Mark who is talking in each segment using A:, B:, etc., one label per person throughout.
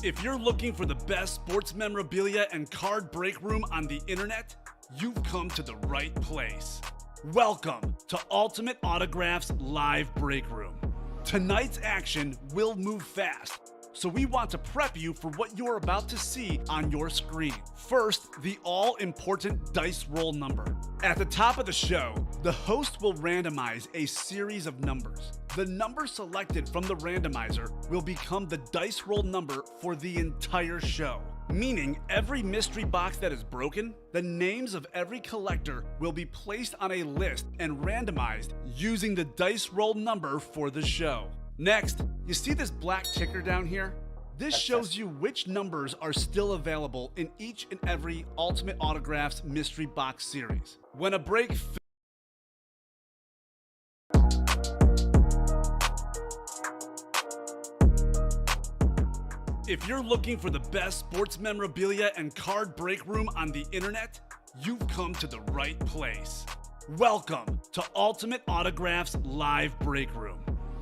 A: If you're looking for the best sports memorabilia and card break room on the internet, you've come to the right place. Welcome to Ultimate Autographs Live Break Room. Tonight's action will move fast, so we want to prep you for what you're about to see on your screen. First, the all-important dice roll number. At the top of the show, the host will randomize a series of numbers. The number selected from the randomizer will become the dice roll number for the entire show. Meaning every mystery box that is broken, the names of every collector will be placed on a list and randomized using the dice roll number for the show. Next, you see this black ticker down here? This shows you which numbers are still available in each and every Ultimate Autographs mystery box series. When a break If you're looking for the best sports memorabilia and card break room on the internet, you've come to the right place. Welcome to Ultimate Autographs Live Break Room.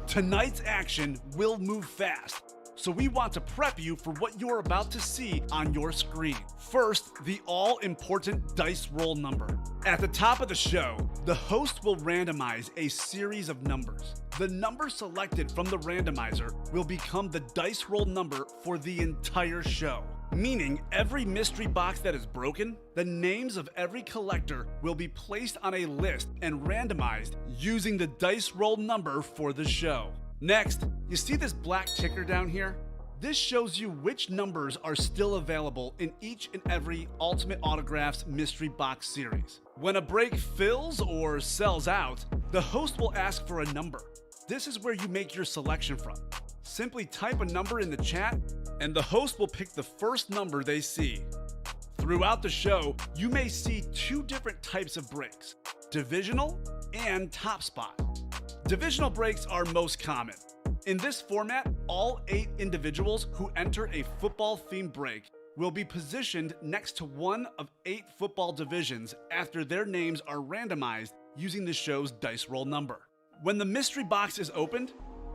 A: Tonight's action will move fast, so we want to prep you for what you're about to see on your screen. First, the all-important dice roll number. At the top of the show, the host will randomize a series of numbers. The number selected from the randomizer will become the dice roll number for the entire show. Meaning every mystery box that is broken, the names of every collector will be placed on a list and randomized using the dice roll number for the show. Next, you see this black ticker down here? This shows you which numbers are still available in each and every Ultimate Autographs mystery box series. When a break fills or sells out, the host will ask for a number. This is where you make your selection from. Simply type a number in the chat, and the host will pick the first number they see. Throughout the show, you may see two different types of breaks: divisional and top spot. Divisional breaks are most common. In this format, all 8 individuals who enter a football-themed break will be positioned next to one of 8 football divisions after their names are randomized using the show's dice roll number. When the mystery box is opened,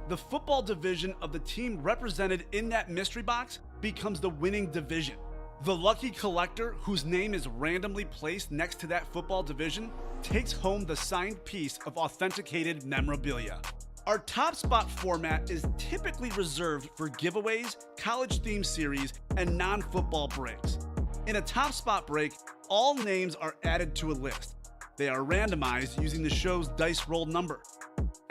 A: the football division of the team represented in that mystery box becomes the winning division. The lucky collector whose name is randomly placed next to that football division takes home the signed piece of authenticated memorabilia. Our top spot format is typically reserved for giveaways, college-themed series, and non-football breaks. In a top spot break, all names are added to a list. They are randomized using the show's dice roll number.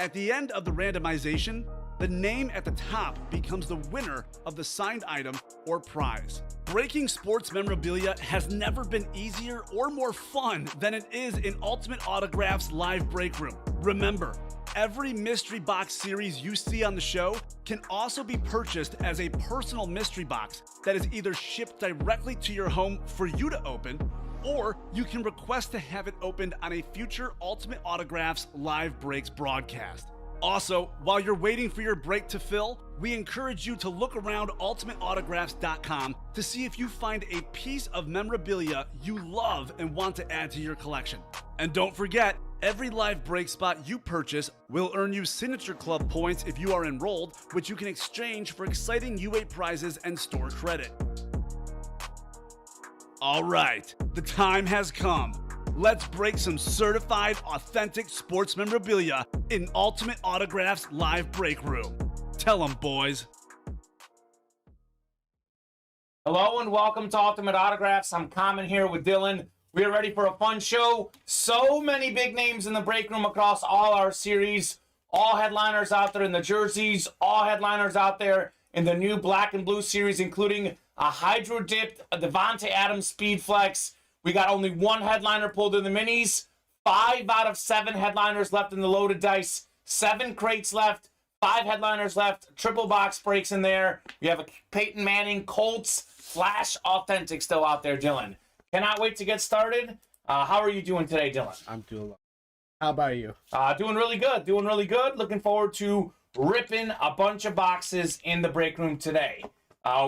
A: At the end of the randomization, the name at the top becomes the winner of the signed item or prize. Breaking sports memorabilia has never been easier or more fun than it is in Ultimate Autographs Live Break Room. Remember, every mystery box series you see on the show can also be purchased as a personal mystery box that is either shipped directly to your home for you to open, or you can request to have it opened on a future Ultimate Autographs Live Breaks broadcast. Also, while you're waiting for your break to fill, we encourage you to look around ultimateautographs.com to see if you find a piece of memorabilia you love and want to add to your collection. And don't forget, every live break spot you purchase will earn you Signature Club points if you are enrolled, which you can exchange for exciting UA prizes and store credit. All right, the time has come. Let's break some certified, authentic sports memorabilia in Ultimate Autographs Live Break Room. Tell 'em, boys.
B: Hello and welcome to Ultimate Autographs. I'm Kamen here with Dylan. We are ready for a fun show. So many big names in the break room across all our series. All headliners out there in the jerseys. All headliners out there in the new black and blue series, including a Hydro-dipped Devontae Adams Speed Flex. We got only one headliner pulled in the minis. 5 out of 7 headliners left in the loaded dice. 7 crates left. 5 headliners left. Triple box breaks in there. We have a Peyton Manning Colts Flash Authentic still out there, Dylan. Cannot wait to get started. How are you doing today, Dylan?
C: I'm doing well. How about you?
B: Doing really good. Doing really good. Looking forward to ripping a bunch of boxes in the break room today.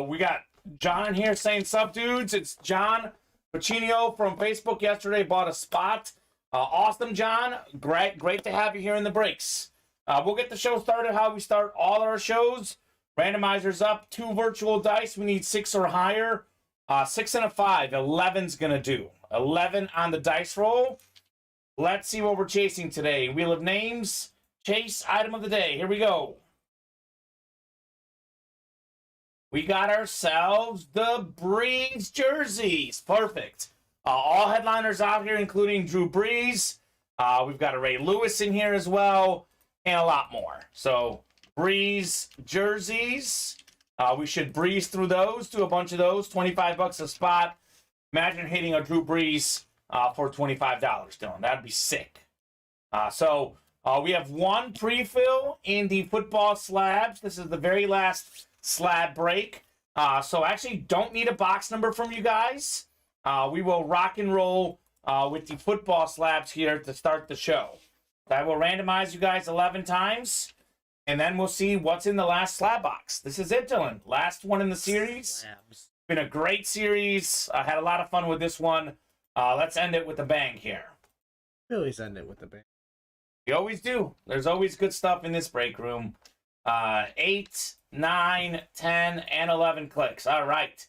B: We got John here saying, "Sup, dudes?" It's John Pacino from Facebook yesterday bought a spot. Awesome, John. Great to have you here in the breaks. We'll get the show started how we start all our shows. Randomizers up, 2 virtual dice. We need 6 or higher. 6 and a 5. 11's going to do. 11 on the dice roll. Let's see what we're chasing today. Wheel of Names. Chase item of the day. Here we go. We got ourselves the Breeze jerseys. Perfect. All headliners out here, including Drew Brees. We've got a Ray Lewis in here as well, and a lot more. So, Breeze jerseys. We should breeze through those, do a bunch of those. $25 a spot. Imagine hitting a Drew Brees for $25, Dylan. That'd be sick. We have 1 pre-fill in the football slabs. This is the very last slab break. So actually don't need a box number from you guys. We will rock and roll with the football slabs here to start the show. I will randomize you guys 11 times, and then we'll see what's in the last slab box. This is it, Dylan. Last one in the series.
C: Slabs.
B: Been a great series. I had a lot of fun with this one. Let's end it with a bang here.
C: We always end it with the bang.
B: We always do. There's always good stuff in this break room. 8, 9, 10, and 11 clicks. All right.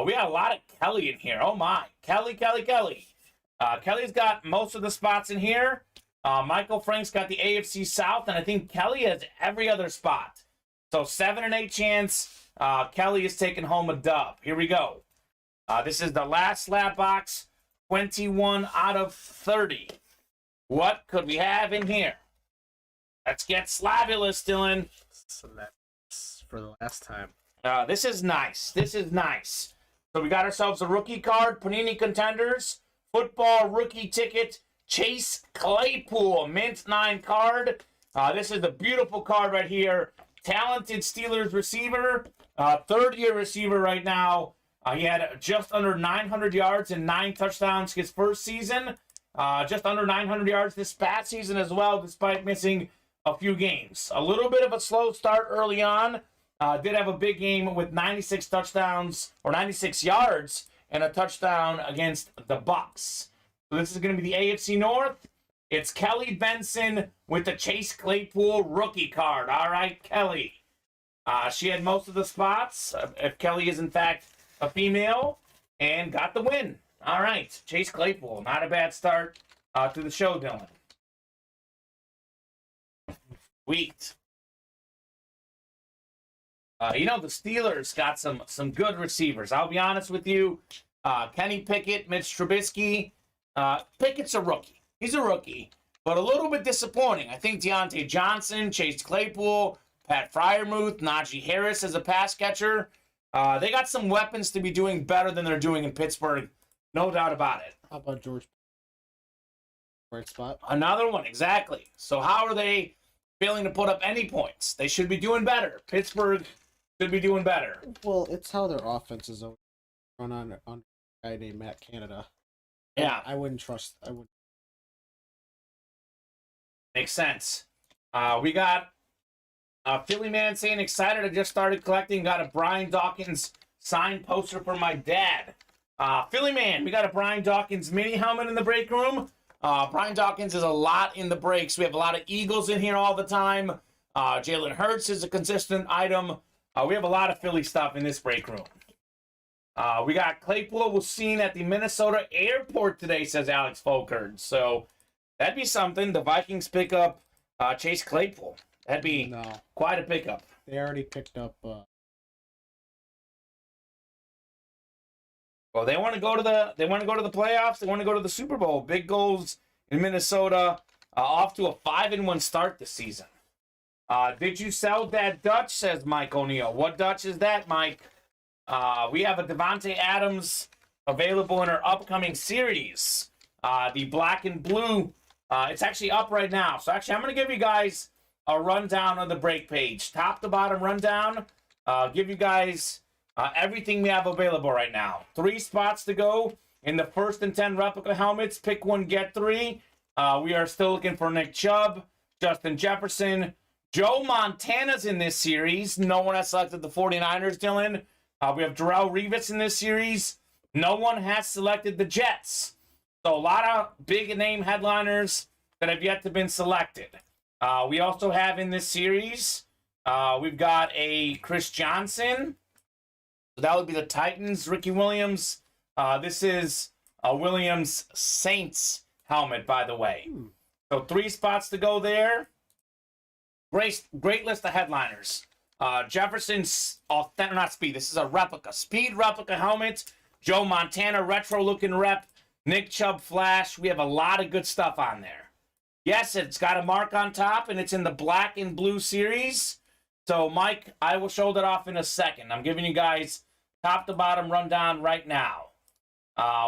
B: We got a lot of Kelly in here. Oh, my. Kelly. Kelly's got most of the spots in here. Michael Frank's got the AFC South, and I think Kelly has every other spot. So 7 and 8 chance. Kelly is taking home a dub. Here we go. This is the last slab box. 21 out of 30. What could we have in here? Let's get slabulous, Dylan.
C: Slabs for the last time.
B: This is nice. So we got ourselves a rookie card, Panini Contenders, football rookie ticket, Chase Claypool, mint 9 card. This is the beautiful card right here. Talented Steelers receiver, 3rd-year receiver right now. He had just under 900 yards and 9 touchdowns his first season. Just under 900 yards this past season as well, despite missing a few games. A little bit of a slow start early on. Did have a big game with 96 touchdowns, or 96 yards, and a touchdown against the Bucs. So this is going to be the AFC North. It's Kelly Benson with the Chase Claypool rookie card. All right, Kelly. She had most of the spots, if Kelly is in fact a female, and got the win. All right, Chase Claypool. Not a bad start to the show, Dylan. Sweet. The Steelers got some good receivers. I'll be honest with you. Kenny Pickett, Mitch Trubisky. Pickett's a rookie. He's a rookie, but a little bit disappointing. I think Deontay Johnson, Chase Claypool, Pat Freiermuth, Najee Harris as a pass catcher. They got some weapons to be doing better than they're doing in Pittsburgh. No doubt about it.
C: How about George? Bright spot.
B: Another one, exactly. So how are they failing to put up any points? They should be doing better. Pittsburgh should be doing better.
C: Well, it's how their offense is run on a guy named Matt Canada.
B: Yeah.
C: I wouldn't trust.
B: Makes sense. We got Philly Man saying excited. I just started collecting. Got a Brian Dawkins signed poster for my dad. Philly Man, we got a Brian Dawkins mini helmet in the break room. Brian Dawkins is a lot in the breaks. We have a lot of Eagles in here all the time. Jalen Hurts is a consistent item. We have a lot of Philly stuff in this break room. We got Claypool was seen at the Minnesota airport today, says Alex Folkert. So that'd be something. The Vikings pick up Chase Claypool. That'd be quite a pickup.
C: They already picked up.
B: Well, they want to go to the playoffs. They want to go to the Super Bowl. Big goals in Minnesota. Off to a 5-1 start this season. Did you sell that Dutch? Says Mike O'Neill. What Dutch is that, Mike? We have a Devontae Adams available in our upcoming series. The black and blue. It's actually up right now. So actually, I'm going to give you guys a rundown of the break page. Top to bottom rundown. Give you guys everything we have available right now. 3 spots to go in the 1st and 10 replica helmets. Pick 1, get 3. We are still looking for Nick Chubb, Justin Jefferson. Joe Montana's in this series. No one has selected the 49ers, Dylan. We have Darrelle Revis in this series. No one has selected the Jets. So a lot of big name headliners that have yet to been selected. We also have in this series, we've got a Chris Johnson. So that would be the Titans, Ricky Williams. This is a Williams Saints helmet, by the way. So 3 spots to go there. Great list of headliners. Jefferson's not speed. This is a replica. Speed replica helmet. Joe Montana retro looking rep. Nick Chubb flash. We have a lot of good stuff on there. Yes, it's got a mark on top, and it's in the black and blue series. So, Mike, I will show that off in a second. I'm giving you guys top to bottom rundown right now.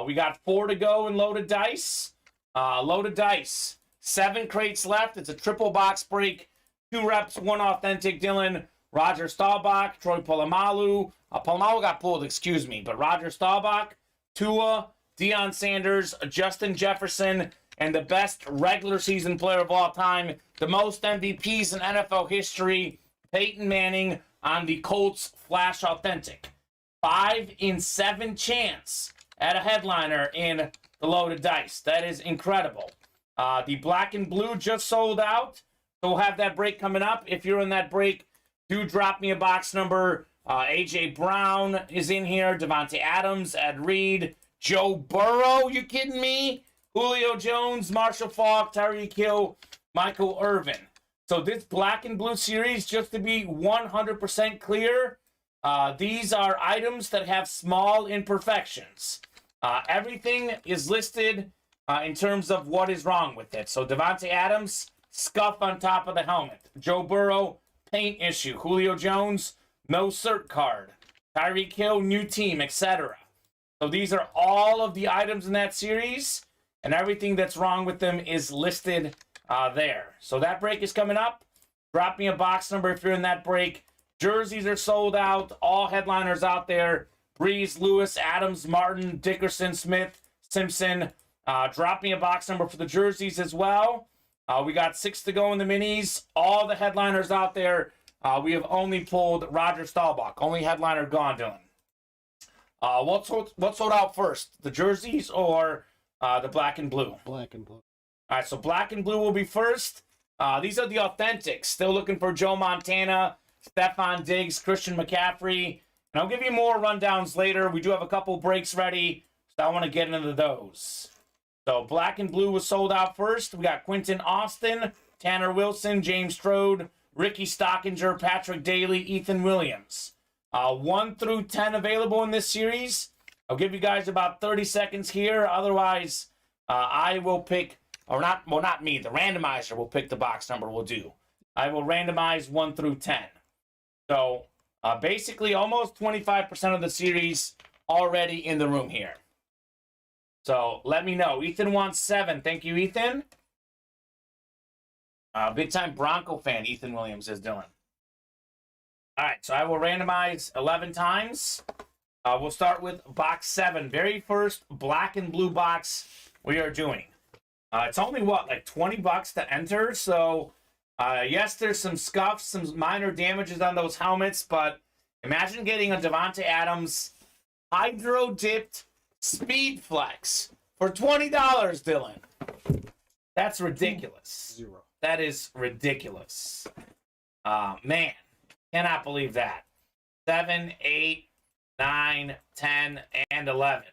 B: We got 4 to go in loaded dice. Loaded dice. 7 crates left. It's a triple box break. 2 reps, 1 authentic. Dylan, Roger Staubach, Troy Polamalu. Polamalu got pulled, excuse me. But Roger Staubach, Tua, Deion Sanders, Justin Jefferson, and the best regular season player of all time, the most MVPs in NFL history, Peyton Manning on the Colts Flash Authentic. 5 in 7 chance at a headliner in the loaded dice. That is incredible. The black and blue just sold out. So we'll have that break coming up. If you're in that break, do drop me a box number. A.J. Brown is in here. Devontae Adams, Ed Reed, Joe Burrow. You kidding me? Julio Jones, Marshall Faulk, Tyreek Hill, Michael Irvin. So this black and blue series, just to be 100% clear, these are items that have small imperfections. Everything is listed in terms of what is wrong with it. So Devontae Adams, scuff on top of the helmet. Joe Burrow, paint issue. Julio Jones, no cert card. Tyreek Hill, new team, etc. So these are all of the items in that series, and everything that's wrong with them is listed there. So that break is coming up. Drop me a box number if you're in that break. Jerseys are sold out. All headliners out there. Breeze, Lewis, Adams, Martin, Dickerson, Smith, Simpson. Drop me a box number for the jerseys as well. We got 6 to go in the minis. All the headliners out there. We have only pulled Roger Staubach. Only headliner gone, Dylan. What sold out first? The jerseys or the black and blue?
C: Black and blue.
B: All right, so black and blue will be first. These are the authentics. Still looking for Joe Montana, Stephon Diggs, Christian McCaffrey. And I'll give you more rundowns later. We do have a couple breaks ready, so I want to get into those. So black and blue was sold out first. We got Quentin Austin, Tanner Wilson, James Strode, Ricky Stockinger, Patrick Daly, Ethan Williams. 1 through 10 available in this series. I'll give you guys about 30 seconds here. Otherwise, I will pick, or not me, the randomizer will pick the box number we'll do. I will randomize 1 through 10. So basically almost 25% of the series already in the room here. So let me know. Ethan wants 7. Thank you, Ethan. Big time Bronco fan, Ethan Williams is doing. All right, so I will randomize 11 times. We'll start with box 7. Very first black and blue box we are doing. It's only, like $20 to enter. So, yes, there's some scuffs, some minor damages on those helmets. But imagine getting a Devontae Adams hydro-dipped Speed Flex for $20, Dylan. That's ridiculous.
C: 0.
B: That is ridiculous. Man, cannot believe that. 7, 8, 9, 10, and 11.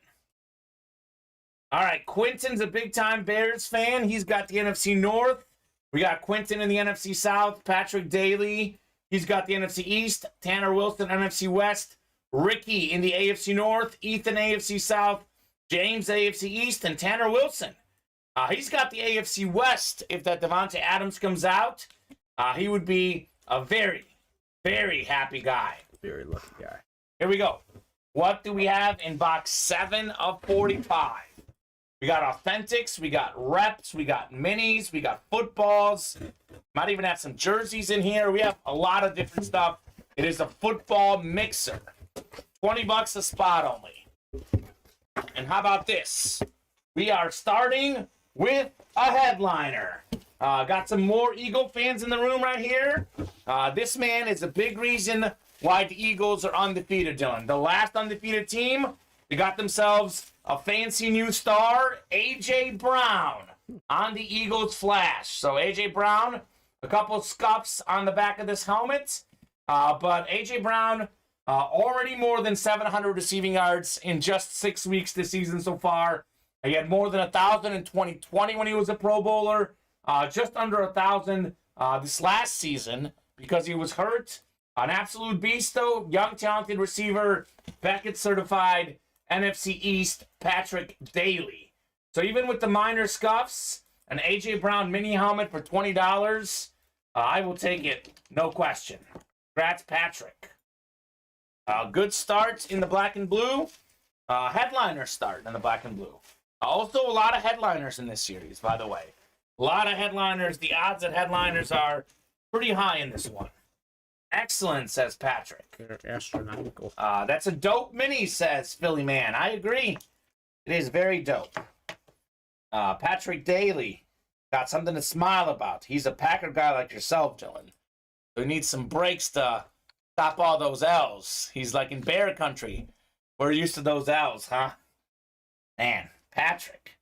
B: All right, Quentin's a big-time Bears fan. He's got the NFC North. We got Quentin in the NFC South. Patrick Daly, he's got the NFC East. Tanner Wilson, NFC West. Ricky in the AFC North. Ethan, AFC South. James, AFC East. And Tanner Wilson, he's got the AFC West. If that Devontae Adams comes out, he would be a very, very happy guy.
C: Very lucky guy.
B: Here we go. What do we have in box 7 of 45? We got authentics, we got reps, we got minis, we got footballs. Might even have some jerseys in here. We have a lot of different stuff. It is a football mixer. $20 a spot only. And how about this? We are starting with a headliner. Got some more Eagle fans in the room right here. This man is a big reason why the Eagles are undefeated, Dylan. The last undefeated team, they got themselves a fancy new star, A.J. Brown, on the Eagles Flash. So A.J. Brown, A couple scuffs on the back of this helmet. But A.J. Brown, already more than 700 receiving yards in just 6 weeks this season so far. He had more than 1,000 in 2020 when he was a Pro Bowler. Just under 1,000 this last season because he was hurt. An absolute beast, though. Young, talented receiver. Beckett certified. NFC East, Patrick Daly. So even with the minor scuffs, an A.J. Brown mini helmet for $20, I will take it, no question. Congrats, Patrick. Good start in the black and blue. Headliner start in the black and blue. Also, a lot of headliners in this series, by the way. A lot of headliners. The odds at headliners are pretty high in this one. Excellent, says Patrick.
C: They're astronomical.
B: That's a dope mini, says Philly Man. I agree. It is very dope. Patrick Daly got something to smile about. He's a Packer guy like yourself, Dylan. So he needs some breaks to stop all those L's. He's like in bear country. We're used to those L's, huh? Man, Patrick.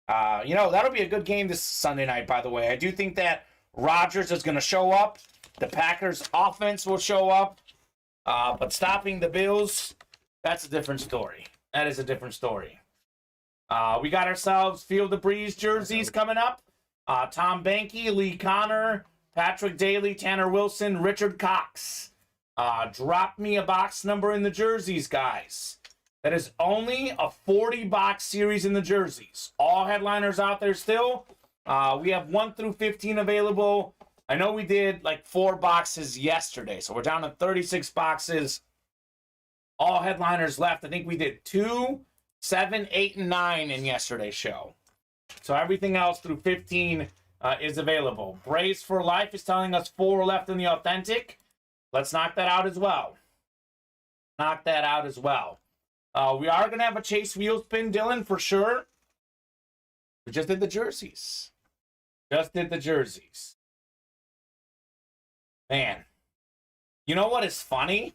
B: That'll be a good game this Sunday night, by the way. I do think that Rodgers is going to show up. The Packers' offense will show up. But stopping the Bills, that's a different story. That is a different story. We got ourselves Field of Breeze jerseys coming up. Tom Banky, Lee Connor, Patrick Daly, Tanner Wilson, Richard Cox. Drop me a box number in the jerseys, guys. That is only a 40-box series in the jerseys. All headliners out there still. We have 1 through 15 available. I know we did like 4 boxes yesterday, so we're down to 36 boxes. All headliners left. I think we did 2, 7, 8, and 9 in yesterday's show. So everything else through 15 is available. Brace for Life is telling us 4 left in the authentic. Let's knock that out as well. Knock that out as well. We are going to have a Chase wheel spin, Dylan, for sure. We just did the jerseys. Just did the jerseys. Man, you know what is funny?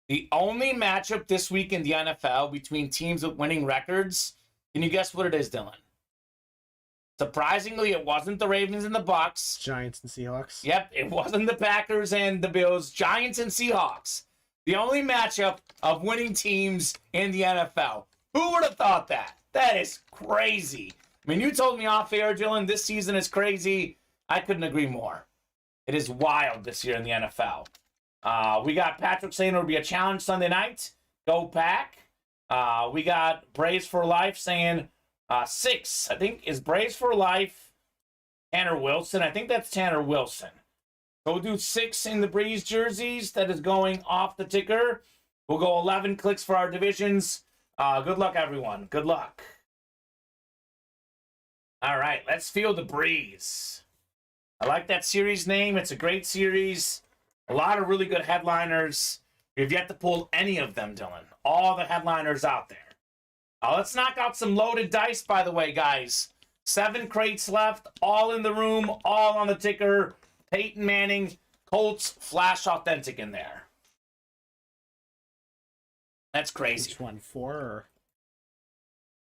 B: The only matchup this week in the NFL between teams with winning records, can you guess what it is, Dylan? Surprisingly, it wasn't the Ravens and the Bucks.
C: Giants and Seahawks.
B: Yep, it wasn't the Packers and the Bills. Giants and Seahawks. The only matchup of winning teams in the NFL. Who would have thought that? That is crazy. I mean, you told me off air, Dylan, this season is crazy. I couldn't agree more. It is wild this year in the NFL. We got Patrick saying it'll be a challenge Sunday night. Go Pack. We got Braves for Life saying 6. I think is Braves for Life. Tanner Wilson. I think that's Tanner Wilson. So we'll do 6 in the Breeze jerseys. That is going off the ticker. We'll go 11 clicks for our divisions. Good luck, everyone. Good luck. All right, let's feel the breeze. I like that series name. It's a great series. A lot of really good headliners. We've yet to pull any of them, Dylan. All the headliners out there. Let's knock out some loaded dice, by the way, guys. 7 crates left. All in the room. All on the ticker. Peyton Manning. Colts Flash Authentic in there. That's crazy.
C: Which one? 4 or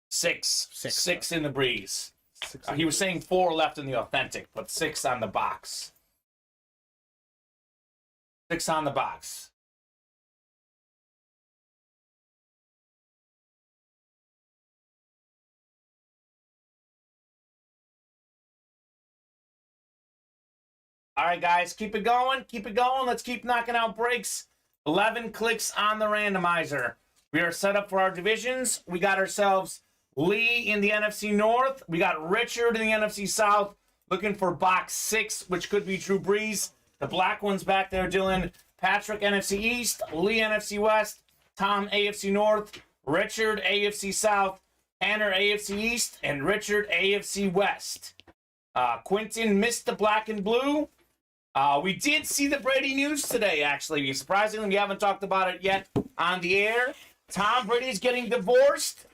B: 6?
C: 6.
B: 6 in the Breeze.
C: 6?
B: He was saying 4 left in the authentic, but 6 on the box. 6 on the box. All right, guys, keep it going. Keep it going. Let's keep knocking out breaks. 11 clicks on the randomizer. We are set up for our divisions. We got ourselves Lee in the NFC North. We got Richard in the NFC South looking for box 6, which could be Drew Brees. The black one's back there, Dylan. Patrick, NFC East. Lee, NFC West. Tom, AFC North. Richard, AFC South. Tanner, AFC East. And Richard, AFC West. Quentin missed the black and blue. We did see the Brady news today, actually. Surprisingly, we haven't talked about it yet on the air. Tom Brady's getting divorced.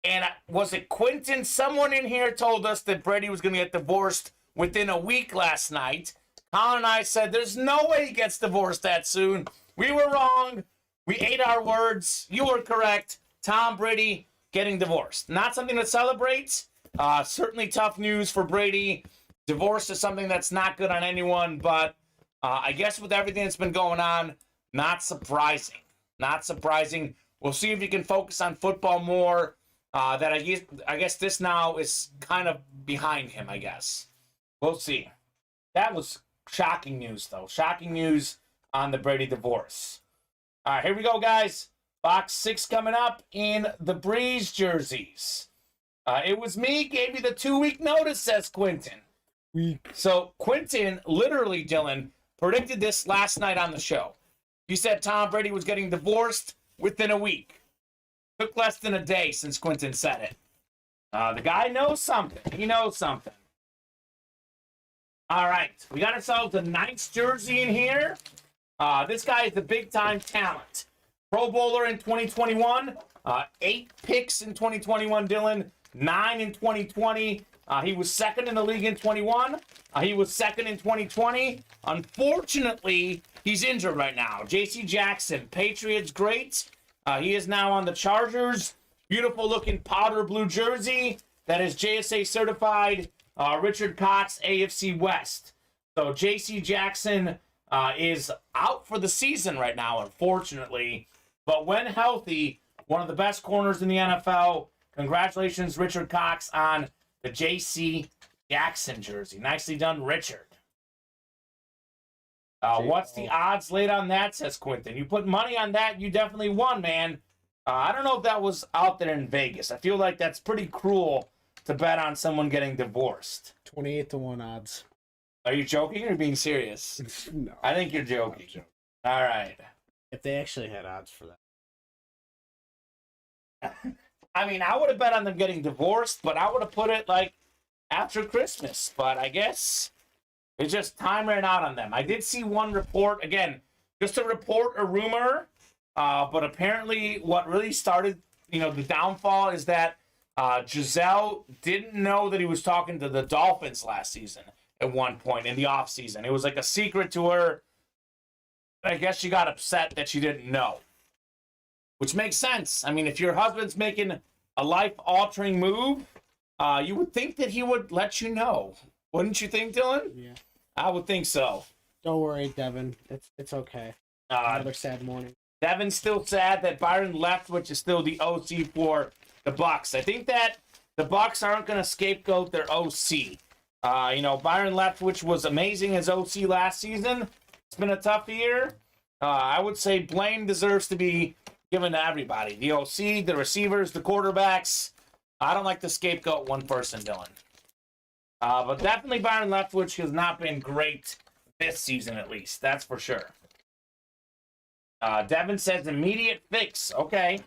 B: And was it Quentin? Someone in here told us that Brady was going to get divorced within a week last night. Colin and I said, there's no way he gets divorced that soon. We were wrong. We ate our words. You were correct. Tom Brady getting divorced. Not something to celebrate. Certainly tough news for Brady. Divorce is something that's not good on anyone, but I guess with everything that's been going on, not surprising. Not surprising. We'll see if he can focus on football more. That I guess this now is kind of behind him, I guess. We'll see. That was shocking news, though. Shocking news on the Brady divorce. All right, here we go, guys. Box 6 coming up in the Breeze jerseys. It was me, gave you the 2-week notice, says Quentin. So Quentin, literally, Dylan, predicted this last night on the show. He said Tom Brady was getting divorced within a week. Took less than a day since Quentin said it. The guy knows something. He knows something. All right, we got ourselves a Knights jersey in here. This guy is the big-time talent. Pro Bowler in 2021, 8 picks in 2021, Dylan, 9 in 2020. He was second in the league in 21. He was second in 2020. Unfortunately, he's injured right now. J.C. Jackson, Patriots great. He is now on the Chargers. Beautiful looking powder blue jersey. That is JSA certified. Richard Cox, AFC West. So J.C. Jackson is out for the season right now, unfortunately. But when healthy, one of the best corners in the NFL. Congratulations, Richard Cox, on the J.C. Jackson jersey. Nicely done, Richard. What's the odds laid on that, says Quentin. You put money on that, you definitely won, man. I don't know if that was out there in Vegas. I feel like that's pretty cruel to bet on someone getting divorced.
C: 28-1 odds.
B: Are you joking or are you being serious?
C: No.
B: I think you're joking. All right.
C: If they actually had odds for that.
B: I mean, I would have bet on them getting divorced, but I would have put it like after Christmas. But I guess it's just time ran out on them. I did see one report, again, just a report, a rumor, but apparently what really started, the downfall is that Giselle didn't know that he was talking to the Dolphins last season at one point in the offseason. It was like a secret to her. I guess she got upset that she didn't know, which makes sense. I mean, if your husband's making a life-altering move, you would think that he would let you know. Wouldn't you think, Dylan?
C: Yeah.
B: I would think so.
C: Don't worry, Devin. It's okay. Another sad morning.
B: Devin's still sad that Byron Leftwich is still the OC for the Bucks. I think that the Bucks aren't going to scapegoat their OC. Byron Leftwich was amazing as OC last season. It's been a tough year. I would say blame deserves to be given to everybody. The OC, the receivers, the quarterbacks. I don't like to scapegoat one person, Dylan. But definitely Byron Leftwich has not been great this season, at least. That's for sure. Devin says immediate fix. Okay.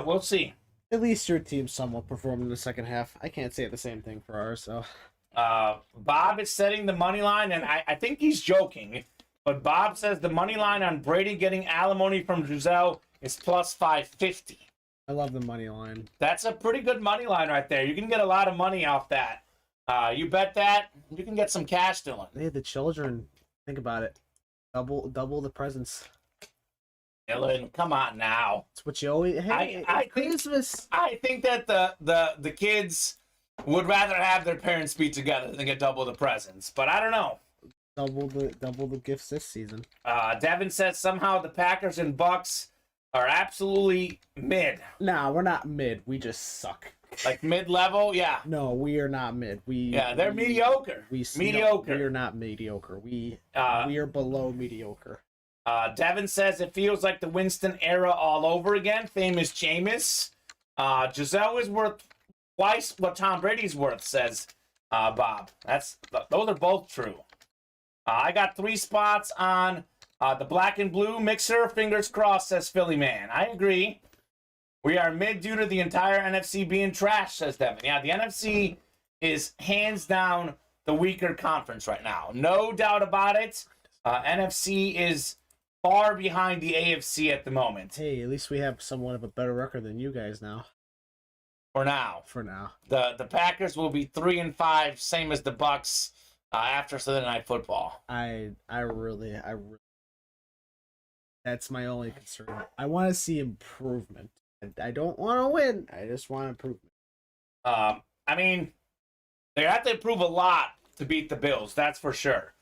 B: We'll see.
C: At least your team somewhat performed in the second half. I can't say the same thing for ours, so.
B: Bob is setting the money line, and I think he's joking, but Bob says the money line on Brady getting alimony from Giselle is plus 550.
C: I love the money line.
B: That's a pretty good money line right there. You can get a lot of money off that. You bet that, you can get some cash, Dylan.
C: Hey, the children. Think about it. Double the presents.
B: Dylan, come on now.
C: It's what you always. Hey, Christmas.
B: I think that the kids would rather have their parents be together than get double the presents, but I don't know.
C: Double the gifts this season.
B: Devin says somehow the Packers and Bucks are absolutely mid.
C: Nah, we're not mid. We just suck.
B: Like mid-level, yeah.
C: No, we are not mid.
B: They're mediocre. Mediocre.
C: No, we are not mediocre. We are below mediocre.
B: Devin says it feels like the Winston era all over again. Famous Jameis. Giselle is worth twice what Tom Brady's worth, says Bob. Those are both true. I got 3 spots on the black and blue mixer. Fingers crossed, says Philly Man. I agree. We are mid due to the entire NFC being trash, says Devin. Yeah, the NFC is hands down the weaker conference right now. No doubt about it. NFC is far behind the AFC at the moment.
C: Hey, at least we have somewhat of a better record than you guys now.
B: For now. The Packers will be 3-5, same as the Bucks after Sunday Night Football.
C: I really that's my only concern. I want to see improvement. I don't want to win. I just want improvement.
B: I mean, They have to improve a lot to beat the Bills, that's for sure.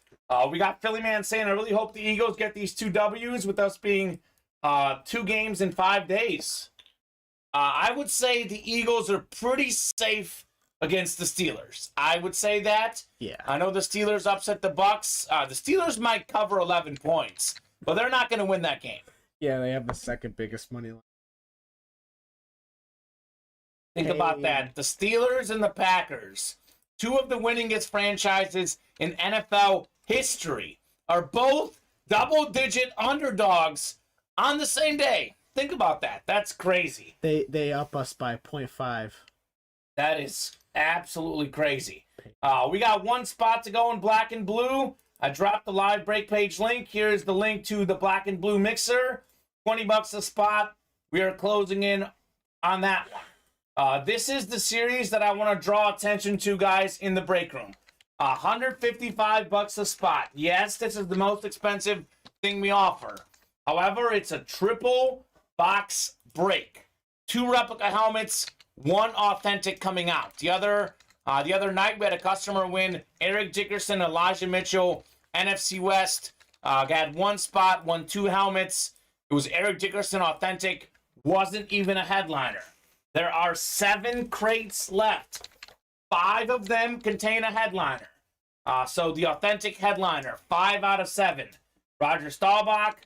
B: We got Philly Man saying, I really hope the Eagles get these 2 W's with us being 2 games in 5 days. I would say the Eagles are pretty safe against the Steelers. I would say that.
C: Yeah.
B: I know the Steelers upset the Bucks. The Steelers might cover 11 points, but they're not going to win that game.
C: Yeah, they have the second biggest money line.
B: Think about that. The Steelers and the Packers, 2 of the winningest franchises in NFL history, are both double-digit underdogs on the same day. Think about that. That's crazy.
C: They up us by 0.5.
B: That is absolutely crazy. We got 1 spot to go in black and blue. I dropped the live break page link. Here's the link to the black and blue mixer. $20 a spot. We are closing in on that one. This is the series that I want to draw attention to, guys, in the break room. $155 a spot. Yes, this is the most expensive thing we offer. However, it's a triple box break. 2 replica helmets, 1 authentic coming out. The other night we had a customer win Eric Dickerson, Elijah Mitchell, NFC West. Had 1 spot, won 2 helmets. It was Eric Dickerson authentic. Wasn't even a headliner. There are 7 crates left. 5 of them contain a headliner. So the authentic headliner, 5 out of 7. Roger Staubach,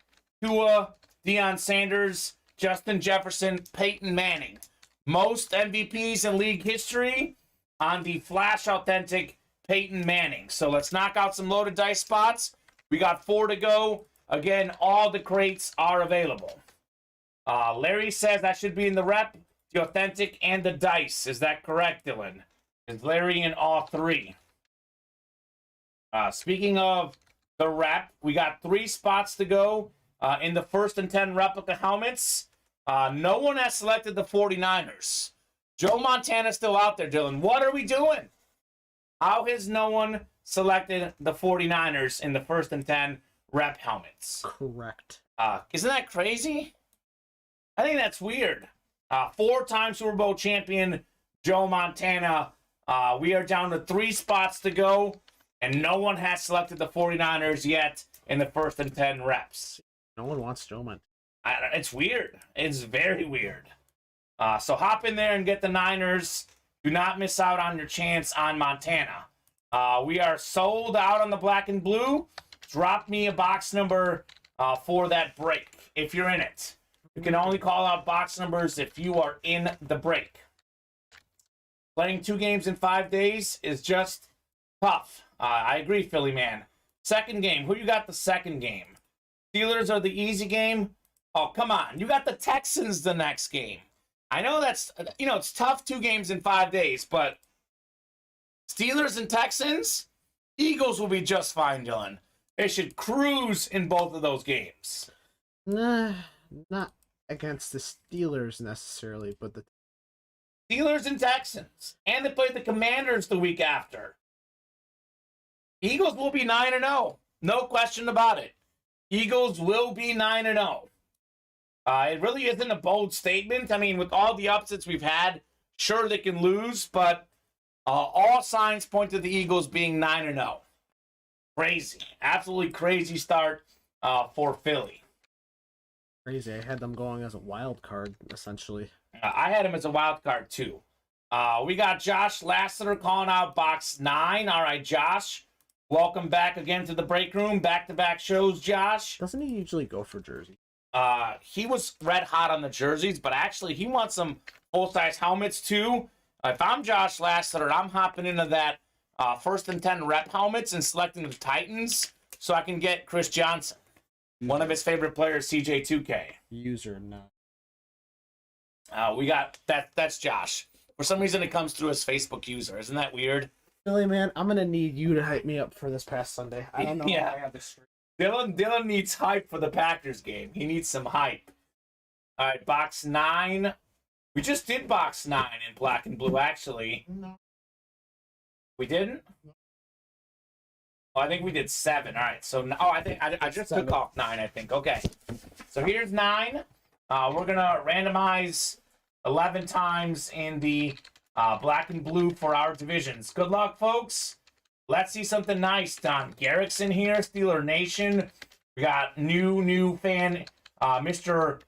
B: Tua, Deion Sanders, Justin Jefferson, Peyton Manning. Most MVPs in league history on the Flash authentic Peyton Manning. So let's knock out some loaded dice spots. We got 4 to go. Again, all the crates are available. Larry says that should be in the rep, the authentic, and the dice. Is that correct, Dylan? Is Larry in all 3? Speaking of the rep, we got 3 spots to go in the 1st and 10 replica helmets. No one has selected the 49ers. Joe Montana's still out there, Dylan. What are we doing? How has no one selected the 49ers in the 1st and 10 rep helmets?
C: Correct.
B: Isn't that crazy? I think that's weird. 4-time Super Bowl champion Joe Montana. We are down to 3 spots to go, and no one has selected the 49ers yet in the 1st and 10 reps.
C: No one wants Joe Montana.
B: It's weird. It's very weird. So hop in there and get the Niners. Do not miss out on your chance on Montana. We are sold out on the black and blue. Drop me a box number for that break if you're in it. You can only call out box numbers if you are in the break. Playing 2 games in 5 days is just tough. I agree, Philly man. Second game. Who you got the second game? Steelers are the easy game. Oh, come on. You got the Texans the next game. I know that's, it's tough 2 games in 5 days, but Steelers and Texans, Eagles will be just fine, Dylan. They should cruise in both of those games.
C: Nah, not against the Steelers necessarily, but the
B: Steelers and Texans. And they play the Commanders the week after. Eagles will be 9-0. No question about it. Eagles will be 9-0. It really isn't a bold statement. I mean, with all the upsets we've had, sure they can lose, but all signs point to the Eagles being 9-0. Crazy. Absolutely crazy start for Philly.
C: crazy. I had them going as a wild card, essentially.
B: I had him as a wild card, too. We got Josh Lassiter calling out box 9. All right, Josh. Welcome back again to the break room. Back-to-back shows, Josh.
C: Doesn't he usually go for jersey?
B: He was red hot on the jerseys, but actually he wants some full-size helmets, too. If I'm Josh Lassiter, I'm hopping into that 1st and 10 rep helmets and selecting the Titans so I can get Chris Johnson. One of his favorite players, CJ2K.
C: User, no.
B: We got that's Josh. For some reason, it comes through as Facebook user. Isn't that weird?
C: Billy, man, I'm gonna need you to hype me up for this past Sunday. I don't know
B: Yeah.
C: how I have this streak.
B: Dylan needs hype for the Packers game. He needs some hype. All right, box 9. We just did box 9 in black and blue, actually.
C: No.
B: We didn't? Oh, I think we did 7. All right, so I think I just took off 9, I think. Okay, so here's 9. We're going to randomize 11 times in the Black and blue for our divisions. Good luck, folks. Let's see something nice. Don Garrick's in here, Steeler Nation. We got new fan, Mr.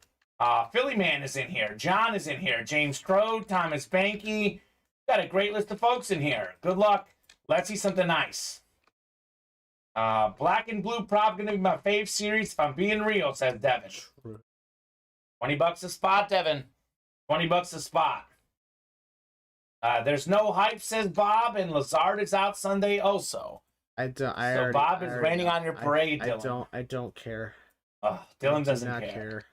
B: Philly Man is in here. John is in here. James Crow, Thomas Banky. Got a great list of folks in here. Good luck. Let's see something nice. Black and blue probably going to be my fave series if I'm being real, says Devin. $20 a spot, Devin. $20 a spot. There's no hype, says Bob, and Lazard is out Sunday also. Bob is raining on your parade, Dylan.
C: I don't care.
B: Dylan doesn't care.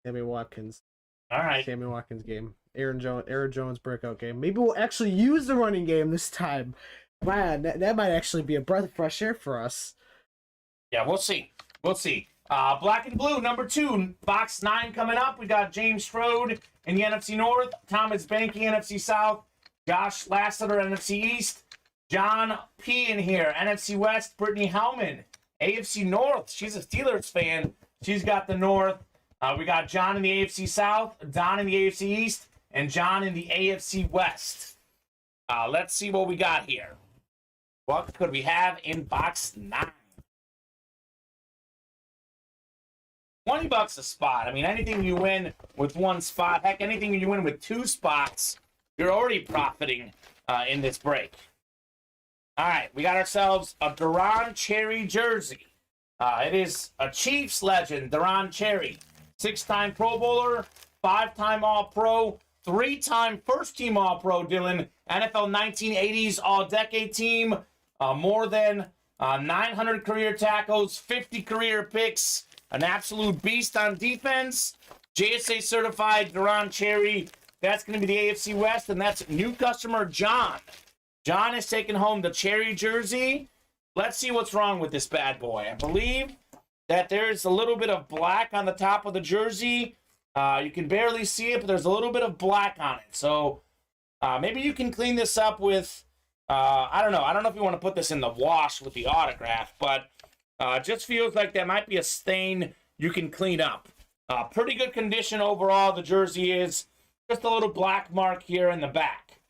C: Sammy Watkins.
B: All right.
C: Sammy Watkins game. Aaron Jones breakout game. Maybe we'll actually use the running game this time. Man, that might actually be a breath of fresh air for us.
B: Yeah, we'll see. We'll see. Black and blue, number 2, box 9 coming up. We got James Strode in the NFC North, Thomas Banky, NFC South, Josh Lassiter, NFC East, John P. in here, NFC West, Brittany Hellman, AFC North. She's a Steelers fan. She's got the North. We got John in the AFC South, Don in the AFC East, and John in the AFC West. Let's see what we got here. What could we have in box 9? $20 a spot. I mean, anything you win with 1 spot, heck, anything you win with 2 spots, you're already profiting in this break. All right, we got ourselves a Duran Cherry jersey. It is a Chiefs legend, Duran Cherry. 6-time Pro Bowler, 5-time All-Pro, 3-time first-team All-Pro, Dylan. NFL 1980s All-Decade Team. More than 900 career tackles, 50 career picks. An absolute beast on defense. JSA certified Duran Cherry. That's going to be the AFC West, and that's new customer John. John is taking home the Cherry jersey. Let's see what's wrong with this bad boy. I believe that there's a little bit of black on the top of the jersey. You can barely see it, but there's a little bit of black on it. So maybe you can clean this up with, I don't know. I don't know if you want to put this in the wash with the autograph, but just feels like that might be a stain you can clean up. Pretty good condition overall, the jersey is. Just a little black mark here in the back.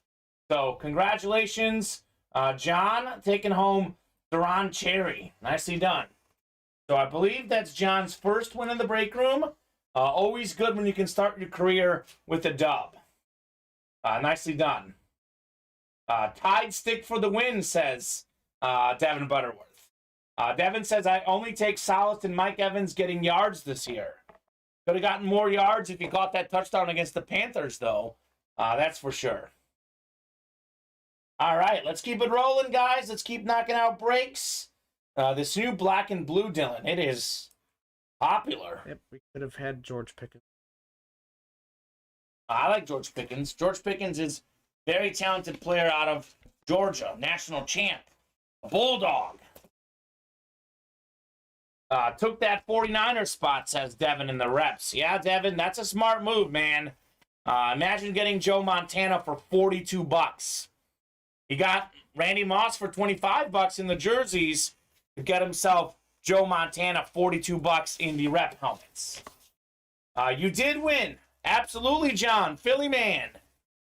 B: So congratulations, John, taking home Duran Cherry. Nicely done. So I believe that's John's first win in the break room. Always good when you can start your career with a dub. Nicely done. Tide stick for the win, says Devin Butterworth. Devin says, I only take solace in Mike Evans getting yards this year. Could have gotten more yards if he caught that touchdown against the Panthers, though. That's for sure. All right, let's keep it rolling, guys. Let's keep knocking out breaks. This new black and blue, Dylan, it is popular.
C: Yep, we could have had George Pickens.
B: I like George Pickens. George Pickens is a very talented player out of Georgia, national champ, a Bulldog. Took that 49er spot, says Devin in the reps. Yeah, Devin, that's a smart move, man. Imagine getting Joe Montana for $42. He got Randy Moss for $25 in the jerseys to get himself Joe Montana $42 in the rep helmets. You did win. Absolutely, John. Philly man.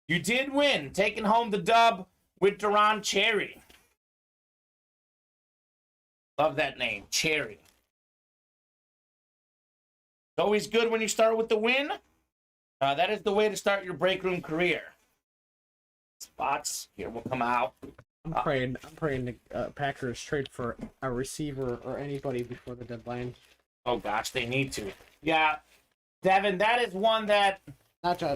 B: You did win. Taking home the dub with Duran Cherry. Love that name, Cherry. It's always good when you start with the win. That is the way to start your break room career. Spots here will come out.
C: I'm praying the Packers trade for a receiver or anybody before the deadline.
B: Oh gosh, they need to. Yeah, Devin, that is one that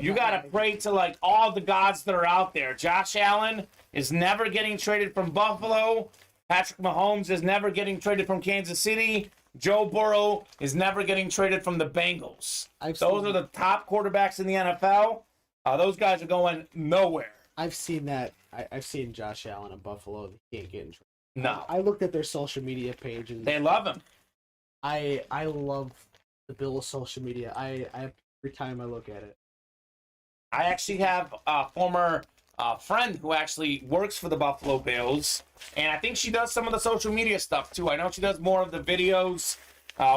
B: you gotta pray to, like, all the gods that are out there. Josh Allen is never getting traded from Buffalo. Patrick Mahomes is never getting traded from Kansas City. Joe Burrow is never getting traded from the Bengals. Those are the top quarterbacks in the NFL. Those guys are going nowhere.
C: I've seen that. I've seen Josh Allen in Buffalo. He can't get in trouble.
B: No.
C: I looked at their social media page and
B: they love him.
C: I love the Bills' social media. I every time I look at it.
B: I actually have a former friend who actually works for the Buffalo Bills, and I think she does some of the social media stuff too. I know she does more of the videos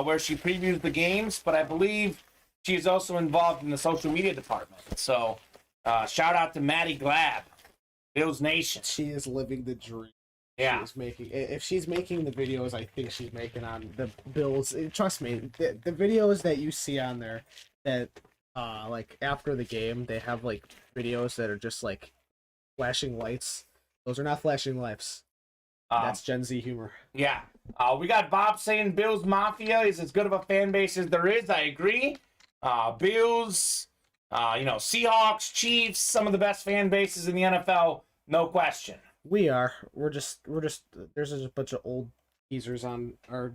B: where she previews the games, but I believe she is also involved in the social media department. So Shout out to Maddie Glab, Bills Nation.
C: She is living the dream.
B: Yeah.
C: She's making, if she's making the videos I think she's making on the Bills, trust me, the videos that you see on there that like after the game they have like videos that are just like flashing lights. Those are not flashing lights. That's Gen Z humor.
B: Yeah. We got Bob saying Bills Mafia is as good of a fan base as there is. I agree. Bills, Seahawks, Chiefs, some of the best fan bases in the NFL, no question.
C: We're just there's just a bunch of old geezers on our,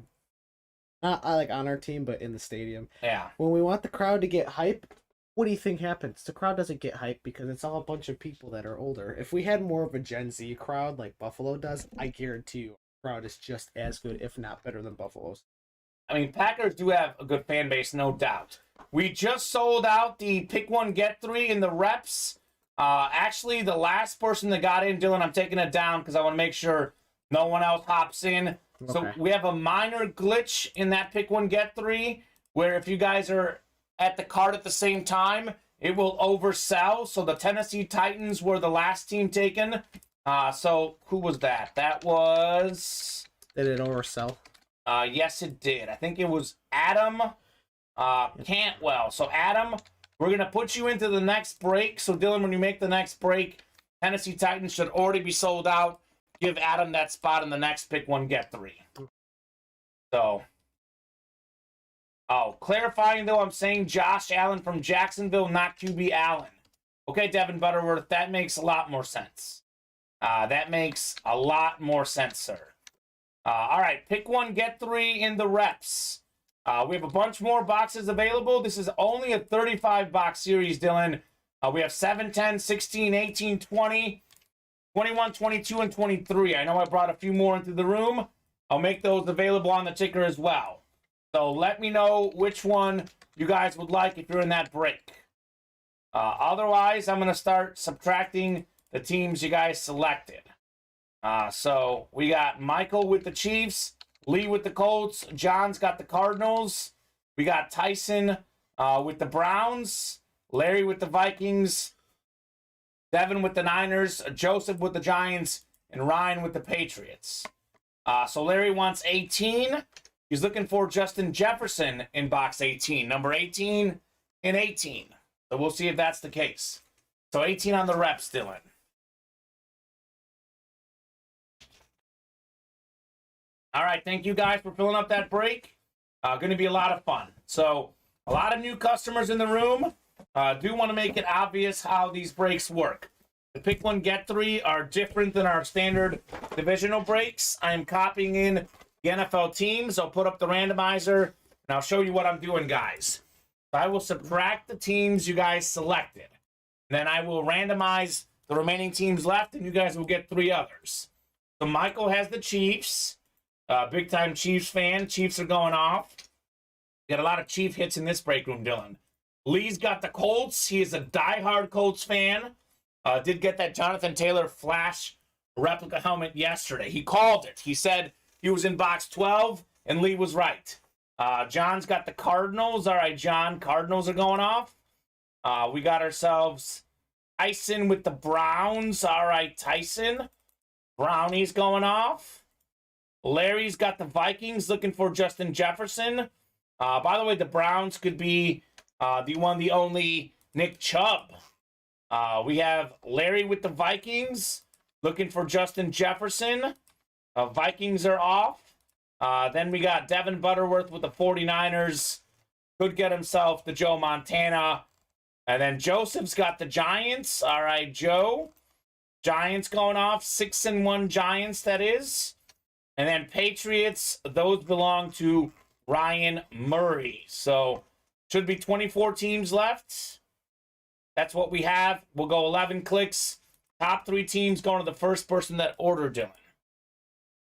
C: not like on our team, but in the stadium.
B: Yeah.
C: When we want the crowd to get hype, what do you think happens? The crowd doesn't get hype because it's all a bunch of people that are older. If we had more of a Gen Z crowd like Buffalo does, I guarantee you our crowd is just as good, if not better than Buffalo's.
B: I mean, Packers do have a good fan base, no doubt. We just sold out the pick one, get three in the reps. Actually, the last person that got in, Dylan, I'm taking it down because I want to make sure no one else hops in. Okay. So we have a minor glitch in that pick one, get three, where if you guys are at the card at the same time, it will oversell. So the Tennessee Titans were the last team taken. So who was that? That was...
C: Did it oversell?
B: Yes, it did. I think it was Adam Cantwell. So Adam, we're going to put you into the next break. So Dylan, when you make the next break, Tennessee Titans should already be sold out. Give Adam that spot in the next pick one, get three. So... Oh, clarifying though, I'm saying Josh Allen from Jacksonville, not QB Allen. Okay, Devin Butterworth, that makes a lot more sense. That makes a lot more sense, sir. All right, pick one, get three in the reps. We have a bunch more boxes available. This is only a 35-box series, Dylan. We have 7, 10, 16, 18, 20, 21, 22, and 23. I know I brought a few more into the room. I'll make those available on the ticker as well. So let me know which one you guys would like if you're in that break. Otherwise, I'm going to start subtracting the teams you guys selected. So we got Michael with the Chiefs, Lee with the Colts, John's got the Cardinals. We got Tyson with the Browns, Larry with the Vikings, Devin with the Niners, Joseph with the Giants, and Ryan with the Patriots. So Larry wants 18. He's looking for Justin Jefferson in box 18. Number 18 and 18. So we'll see if that's the case. So 18 on the reps, Dylan. All right, thank you guys for filling up that break. Going to be a lot of fun. So a lot of new customers in the room. Do want to make it obvious how these breaks work. The pick one, get three are different than our standard divisional breaks. I am copying in the NFL teams. I'll put up the randomizer, and I'll show you what I'm doing, guys. I will subtract the teams you guys selected. Then I will randomize the remaining teams left, and you guys will get three others. So Michael has the Chiefs. Big-time Chiefs fan. Chiefs are going off. Got a lot of Chief hits in this break room, Dylan. Lee's got the Colts. He is a diehard Colts fan. Did get that Jonathan Taylor Flash replica helmet yesterday. He called it. He said he was in box 12, and Lee was right. John's got the Cardinals. All right, John, Cardinals are going off. We got ourselves Tyson with the Browns. All right, Tyson. Brownies going off. Larry's got the Vikings, looking for Justin Jefferson. By the way, the Browns could be the only Nick Chubb. We have Larry with the Vikings, looking for Justin Jefferson. Vikings are off. Then we got Devin Butterworth with the 49ers. Could get himself the Joe Montana. And then Joseph's got the Giants. All right, Joe. Giants going off. 6-1 Giants, that is. And then Patriots, those belong to Ryan Murray. So, should be 24 teams left. That's what we have. We'll go 11 clicks. Top 3 teams going to the first person that ordered, Dylan.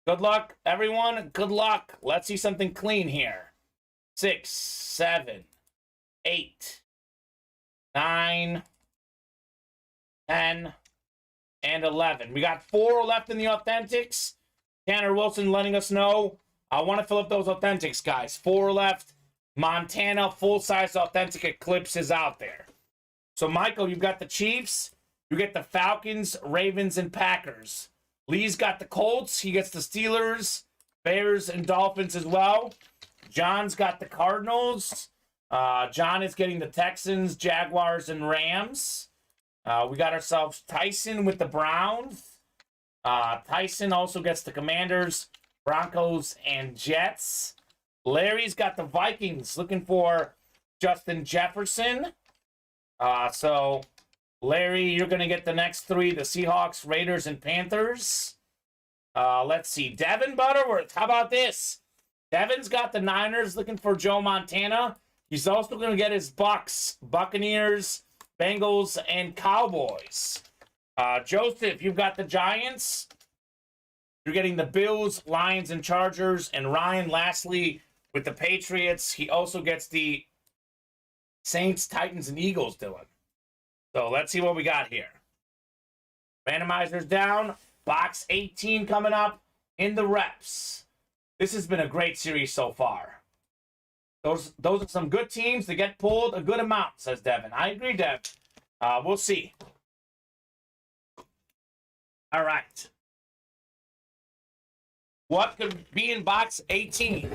B: Good luck, everyone. Good luck. Let's see something clean here. 6, 7, 8, 9, 10, and 11. We got 4 left in the Authentics. Tanner Wilson letting us know. I want to fill up those Authentics, guys. 4 left. Montana full-size Authentic Eclipse is out there. So, Michael, you've got the Chiefs. You get the Falcons, Ravens, and Packers. Lee's got the Colts. He gets the Steelers, Bears, and Dolphins as well. John's got the Cardinals. John is getting the Texans, Jaguars, and Rams. We got ourselves Tyson with the Browns. Tyson also gets the Commanders, Broncos, and Jets. Larry's got the Vikings, looking for Justin Jefferson. So, Larry, you're going to get the next three, the Seahawks, Raiders, and Panthers. Let's see. Devin Butterworth, how about this? Devin's got the Niners, looking for Joe Montana. He's also going to get his Bucks, Buccaneers, Bengals, and Cowboys. Joseph, you've got the Giants. You're getting the Bills, Lions, and Chargers. And Ryan, lastly, with the Patriots, he also gets the Saints, Titans, and Eagles, Dylan. So let's see what we got here. Randomizer's down. Box 18 coming up in the reps. This has been a great series so far. Those are some good teams that get pulled a good amount, says Devin. I agree, Dev. We'll see. All right. What could be in box 18?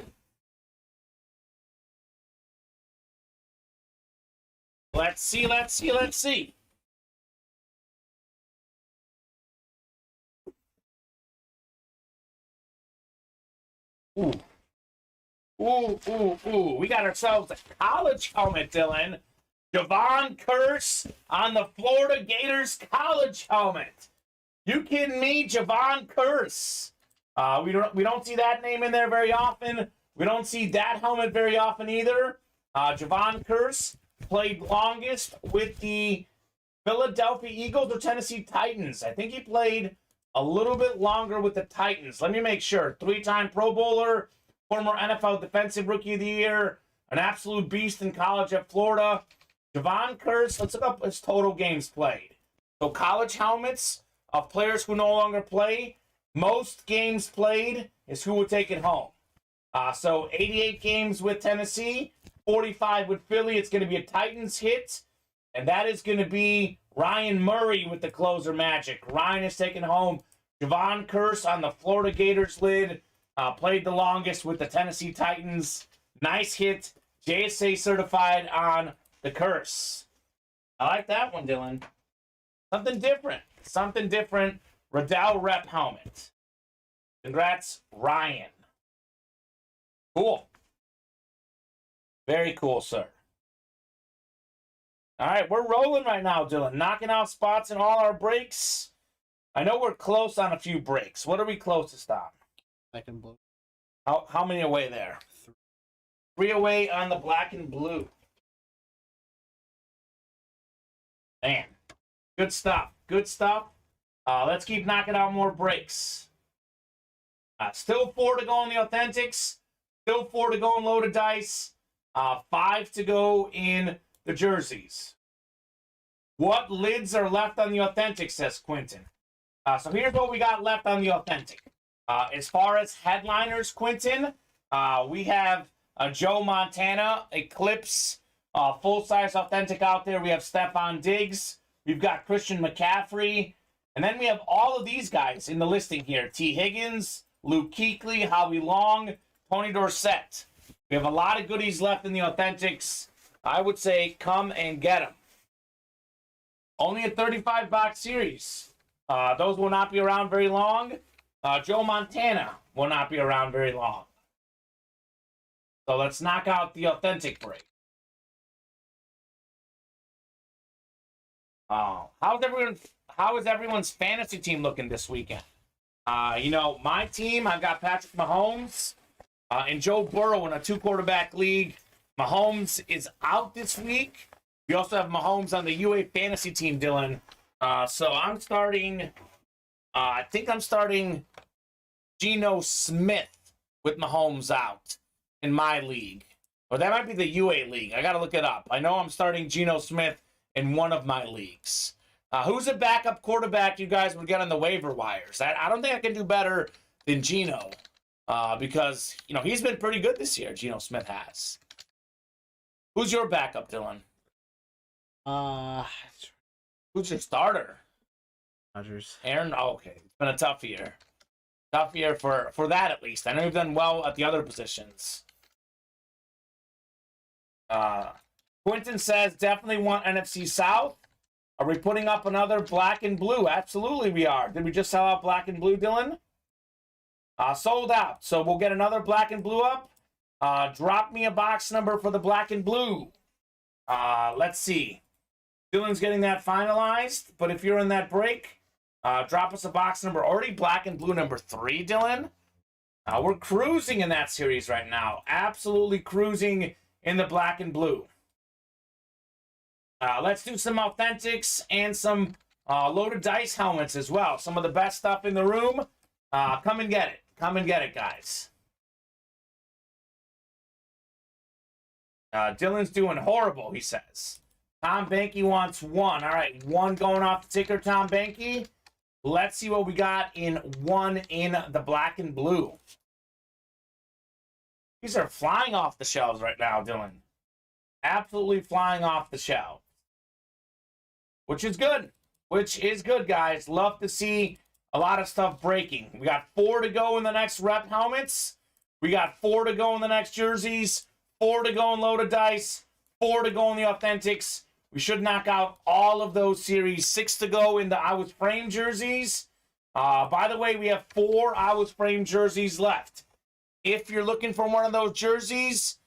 B: Let's see. Ooh. We got ourselves a college helmet, Dylan. Javon Curse on the Florida Gators college helmet. You kidding me? Javon Curse. We don't see that name in there very often. We don't see that helmet very often either. Javon Curse played longest with the Philadelphia Eagles or Tennessee Titans. I think he played a little bit longer with the Titans. Let me make sure. 3-time Pro Bowler, former NFL Defensive Rookie of the Year, an absolute beast in college at Florida. Javon Curse, let's look up his total games played. So college helmets of players who no longer play, most games played is who would take it home. So 88 games with Tennessee, 45 with Philly. It's going to be a Titans hit, and that is going to be Ryan Murray with the closer magic. Ryan is taking home Javon Curse on the Florida Gators lid. Played the longest with the Tennessee Titans. Nice hit. JSA certified on the Curse. I like that one, Dylan. Something different. Riddell rep helmet. Congrats, Ryan. Cool. Very cool, sir. All right, we're rolling right now, Dylan. Knocking out spots in all our breaks. I know we're close on a few breaks. What are we closest on?
C: Black and blue.
B: How many away there? 3 away on the black and blue. Man, good stuff. Let's keep knocking out more breaks. Still 4 to go on the Authentics. Still 4 to go in Loaded Dice. 5 to go in the jerseys. What lids are left on the Authentic, says Quentin. So here's what we got left on the Authentic. As far as headliners, Quentin, we have Joe Montana, Eclipse, full-size Authentic out there. We have Stephon Diggs. We've got Christian McCaffrey. And then we have all of these guys in the listing here. T. Higgins, Luke Kuechly, Howie Long, Tony Dorsett. We have a lot of goodies left in the Authentics. I would say come and get them. Only a 35-box series. Those will not be around very long. Joe Montana will not be around very long. So let's knock out the Authentic break. How is everyone's fantasy team looking this weekend? My team, I've got Patrick Mahomes and Joe Burrow in a 2-quarterback league. Mahomes is out this week. We also have Mahomes on the UA fantasy team, Dylan. So I'm starting, I think I'm starting Geno Smith with Mahomes out in my league. Or that might be the UA league. I got to look it up. I know I'm starting Geno Smith in one of my leagues. Who's a backup quarterback you guys would get on the waiver wires? I don't think I can do better than Geno because, he's been pretty good this year, Geno Smith has. Who's your backup, Dylan?
C: Uh,
B: Who's your starter?
C: Rodgers.
B: Aaron? Oh, okay. It's been a tough year. Tough year for that, at least. I know you've done well at the other positions. Quentin says, definitely want NFC South. Are we putting up another black and blue? Absolutely we are. Did we just sell out black and blue, Dylan? Sold out. So we'll get another black and blue up. Drop me a box number for the black and blue. Let's see. Dylan's getting that finalized. But if you're in that break, drop us a box number. Already black and blue number 3, Dylan. We're cruising in that series right now. Absolutely cruising in the black and blue. Let's do some authentics and some loaded dice helmets as well. Some of the best stuff in the room. Come and get it. Come and get it, guys. Dylan's doing horrible, he says. Tom Banky wants 1. All right, 1 going off the ticker, Tom Banky. Let's see what we got in 1 in the black and blue. These are flying off the shelves right now, Dylan. Absolutely flying off the shelves. Which is good. Which is good, guys. Love to see a lot of stuff breaking. We got 4 to go in the next rep helmets. We got 4 to go in the next jerseys. 4 to go in loaded dice. 4 to go in the authentics. We should knock out all of those series. 6 to go in the I Was Framed jerseys. By the way, we have 4 I Was Framed jerseys left. If you're looking for one of those jerseys,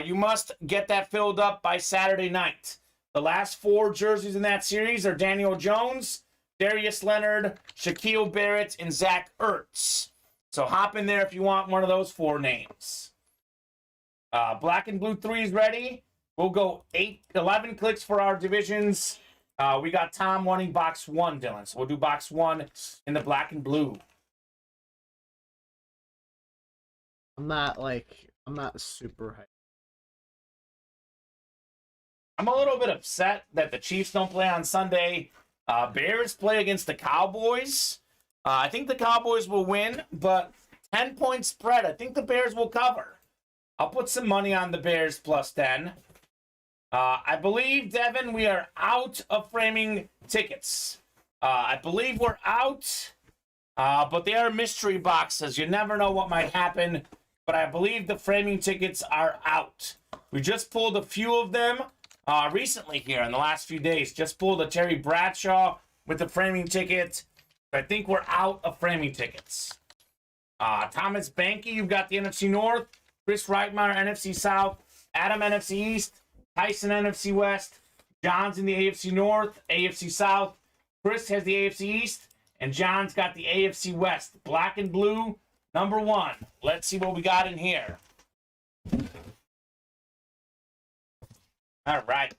B: you must get that filled up by Saturday night. The last 4 jerseys in that series are Daniel Jones, Darius Leonard, Shaquille Barrett, and Zach Ertz. So hop in there if you want one of those 4 names. Black and blue 3 is ready. We'll go 11 clicks for our divisions. We got Tom wanting box 1, Dylan. So we'll do box 1 in the black and blue.
C: I'm not super hyped.
B: I'm a little bit upset that the Chiefs don't play on Sunday. Bears play against the Cowboys. I think the Cowboys will win, but 10-point spread. I think the Bears will cover. I'll put some money on the Bears plus 10. I believe, Devin, we are out of framing tickets. I believe we're out, but they are mystery boxes. You never know what might happen, but I believe the framing tickets are out. We just pulled a few of them recently here in the last few days. Just pulled a Terry Bradshaw with the framing ticket. I think we're out of framing tickets. Thomas Banky, you've got the NFC North. Chris Reitmeyer, NFC South. Adam, NFC East. Tyson, NFC West. John's in the AFC North, AFC South. Chris has the AFC East. And John's got the AFC West. Black and blue, number 1. Let's see what we got in here. All right.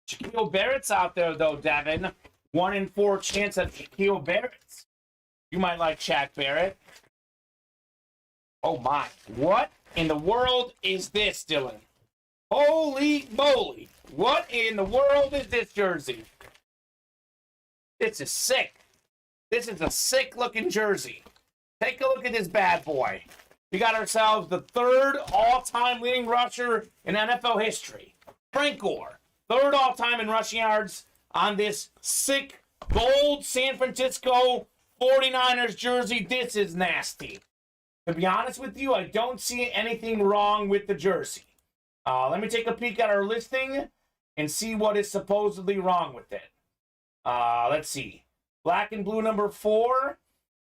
B: Shaquille Barrett's out there, though, Devin. 1 in 4 chance of Shaquille Barrett. You might like Shaq Barrett. Oh, my. What in the world is this, Dylan? Holy moly. What in the world is this jersey? This is sick. This is a sick-looking jersey. Take a look at this bad boy. We got ourselves the 3rd all-time leading rusher in NFL history. Frank Gore. 3rd all-time in rushing yards on this sick gold San Francisco 49ers jersey. This is nasty. To be honest with you, I don't see anything wrong with the jersey. Let me take a peek at our listing and see what is supposedly wrong with it. Let's see. Black and blue number 4.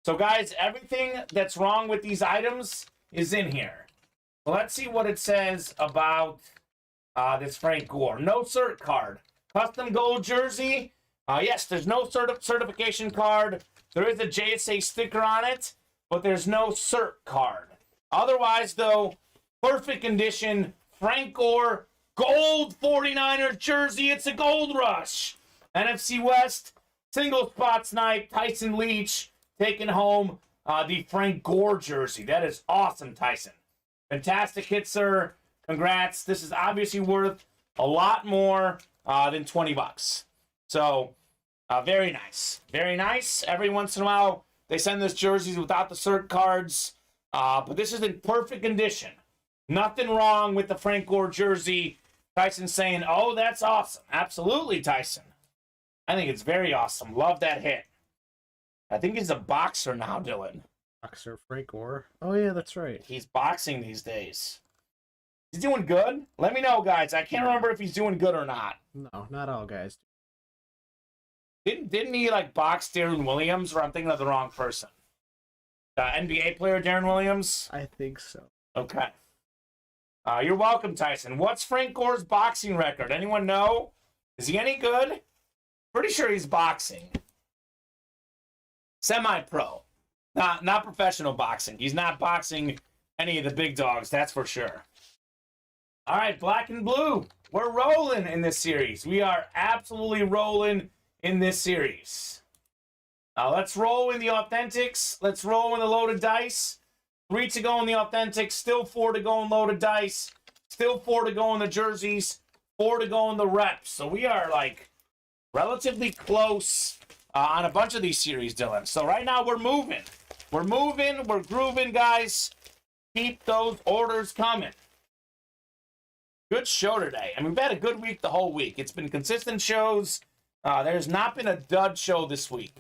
B: So, guys, everything that's wrong with these items is in here. Well, let's see what it says about this Frank Gore. No cert card. Custom gold jersey. Yes, there's no certification card. There is a JSA sticker on it, but there's no cert card. Otherwise, though, perfect condition. Frank Gore, gold 49ers jersey. It's a gold rush. NFC West, single spot snipe. Tyson Leach taking home the Frank Gore jersey. That is awesome, Tyson. Fantastic hit, sir. Congrats. This is obviously worth a lot more than $20. So, very nice. Very nice. Every once in a while, they send us jerseys without the cert cards. But this is in perfect condition. Nothing wrong with the Frank Gore jersey. Tyson saying, oh, that's awesome. Absolutely, Tyson. I think it's very awesome. Love that hit. I think he's a boxer now, Dylan.
C: Boxer Frank Gore. Oh, yeah, that's right.
B: He's boxing these days. He's doing good? Let me know, guys. I can't remember if he's doing good or not.
C: No, not all guys.
B: Didn't he, like, box Darren Williams? Or I'm thinking of the wrong person. NBA player Darren Williams?
C: I think so.
B: Okay. You're welcome, Tyson. What's Frank Gore's boxing record? Anyone know? Is he any good? Pretty sure he's boxing. Semi-pro. Not professional boxing. He's not boxing any of the big dogs, that's for sure. All right, black and blue. We're rolling in this series. We are absolutely rolling in this series. Let's roll in the authentics. Let's roll in the loaded dice. 3 to go in the authentics. Still 4 to go in loaded dice. Still 4 to go in the jerseys. 4 to go in the reps. So we are, like, relatively close on a bunch of these series, Dylan. So right now we're moving. We're moving. We're grooving, guys. Keep those orders coming. Good show today. I mean, we've had a good week the whole week. It's been consistent shows. There's not been a dud show this week.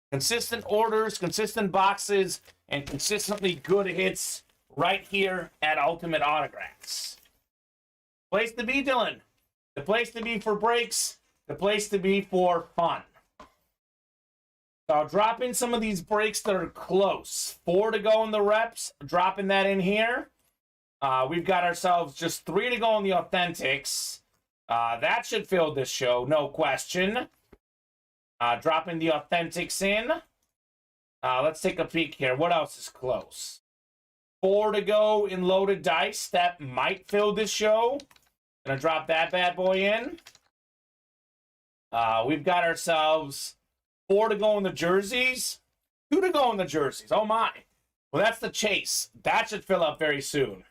B: Consistent orders, consistent boxes, and consistently good hits right here at Ultimate Autographs. Place to be, Dylan. The place to be for breaks. The place to be for fun. So I'll drop in some of these breaks that are close. 4 to go in the reps. Dropping that in here. We've got ourselves just 3 to go in the authentics. That should fill this show, no question. Dropping the authentics in. Let's take a peek here. What else is close? 4 to go in loaded dice. That might fill this show. Gonna drop that bad boy in. We've got ourselves 4 to go in the jerseys. 2 to go in the jerseys. Oh my. Well, that's the chase. That should fill up very soon.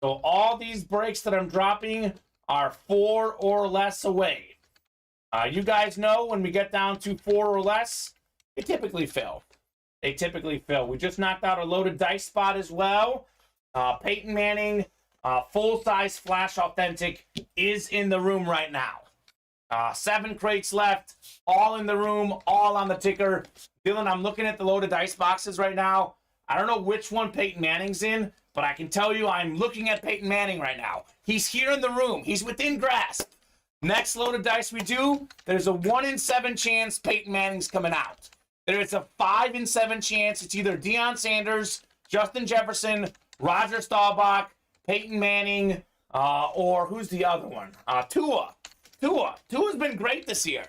B: So all these breaks that I'm dropping are 4 or less away. You guys know when we get down to 4 or less, they typically fill. They typically fill. We just knocked out a loaded dice spot as well. Peyton Manning, full-size Flash Authentic, is in the room right now. 7 crates left, all in the room, all on the ticker. Dylan, I'm looking at the loaded dice boxes right now. I don't know which one Peyton Manning's in, but I can tell you I'm looking at Peyton Manning right now. He's here in the room. He's within grasp. Next loaded dice we do, there's a 1 in 7 chance Peyton Manning's coming out. There is a 5 in 7 chance it's either Deion Sanders, Justin Jefferson, Roger Staubach, Peyton Manning, or who's the other one? Tua. Tua's been great this year.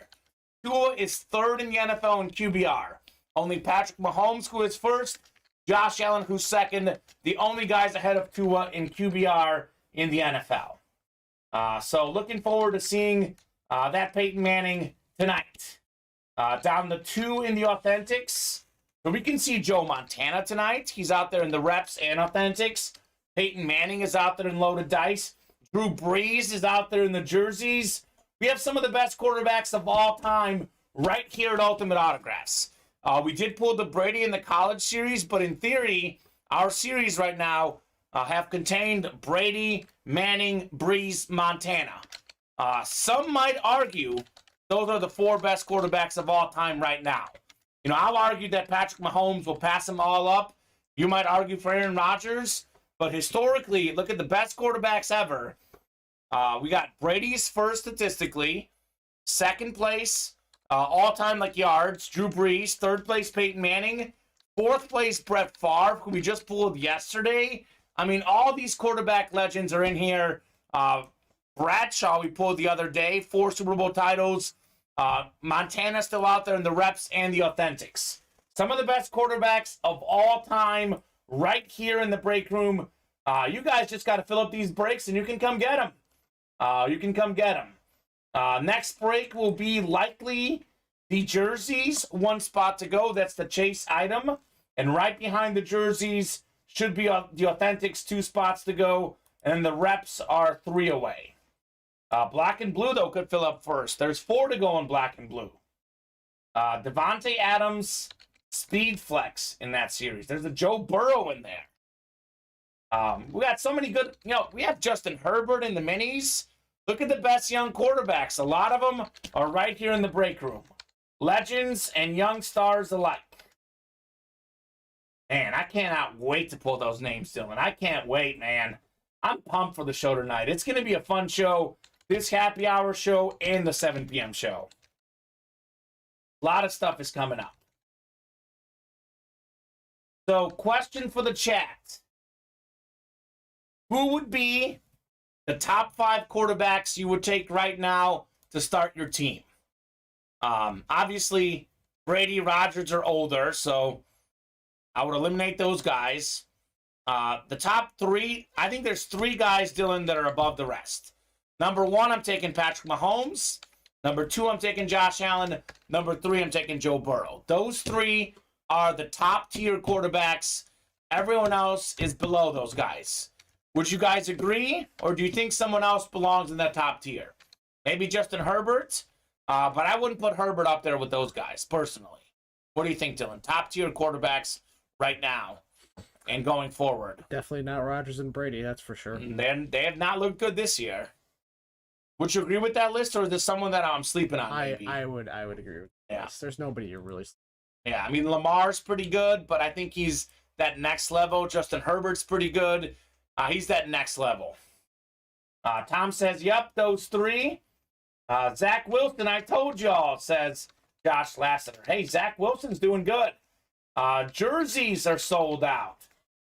B: Tua is 3rd in the NFL in QBR. Only Patrick Mahomes, who is 1st, Josh Allen, who's 2nd. The only guys ahead of Tua in QBR in the NFL. So looking forward to seeing that Peyton Manning tonight. Down the 2 in the authentics. So we can see Joe Montana tonight. He's out there in the reps and authentics. Peyton Manning is out there in loaded dice. Drew Brees is out there in the jerseys. We have some of the best quarterbacks of all time right here at Ultimate Autographs. We did pull the Brady in the college series, but in theory, our series right now have contained Brady, Manning, Brees, Montana. Some might argue those are the 4 best quarterbacks of all time right now. You know, I'll argue that Patrick Mahomes will pass them all up. You might argue for Aaron Rodgers, but historically, look at the best quarterbacks ever. We got Brady's first statistically, 2nd place, all-time like yards, Drew Brees, 3rd place Peyton Manning, 4th place Brett Favre, who we just pulled yesterday. I mean, all these quarterback legends are in here. Bradshaw we pulled the other day, 4 Super Bowl titles. Montana still out there in the reps and the authentics. Some of the best quarterbacks of all time right here in the break room. You guys just got to fill up these breaks and you can come get them. Next break will be likely the jerseys. 1 spot to go. That's the chase item. And right behind the jerseys should be the authentics. 2 spots to go. And then the reps are 3 away. Black and blue, though, could fill up first. There's 4 to go in black and blue. Devontae Adams, speed flex in that series. There's a Joe Burrow in there. We got so many good, we have Justin Herbert in the minis. Look at the best young quarterbacks. A lot of them are right here in the break room. Legends and young stars alike. Man, I cannot wait to pull those names, Dylan. I can't wait, man. I'm pumped for the show tonight. It's going to be a fun show. This happy hour show and the 7 p.m. show. A lot of stuff is coming up. So, question for the chat. Who would be the top 5 quarterbacks you would take right now to start your team? Obviously, Brady, Rodgers are older, so I would eliminate those guys. The top 3, I think there's 3 guys, Dylan, that are above the rest. Number 1, I'm taking Patrick Mahomes. Number 2, I'm taking Josh Allen. Number 3, I'm taking Joe Burrow. Those 3 are the top tier quarterbacks. Everyone else is below those guys. Would you guys agree, or do you think someone else belongs in that top tier? Maybe Justin Herbert, but I wouldn't put Herbert up there with those guys, personally. What do you think, Dylan? Top tier quarterbacks right now and going forward.
C: Definitely not Rodgers and Brady, that's for sure.
B: They have not looked good this year. Would you agree with that list, or is there someone that I'm sleeping on? Maybe?
C: I would agree with that. Yes. There's nobody you're really.
B: Yeah, I mean Lamar's pretty good, but I think he's that next level. Justin Herbert's pretty good. He's that next level. Tom says, "Yep, those 3." Zach Wilson, I told y'all, says Josh Lasseter. Hey, Zach Wilson's doing good. Jerseys are sold out.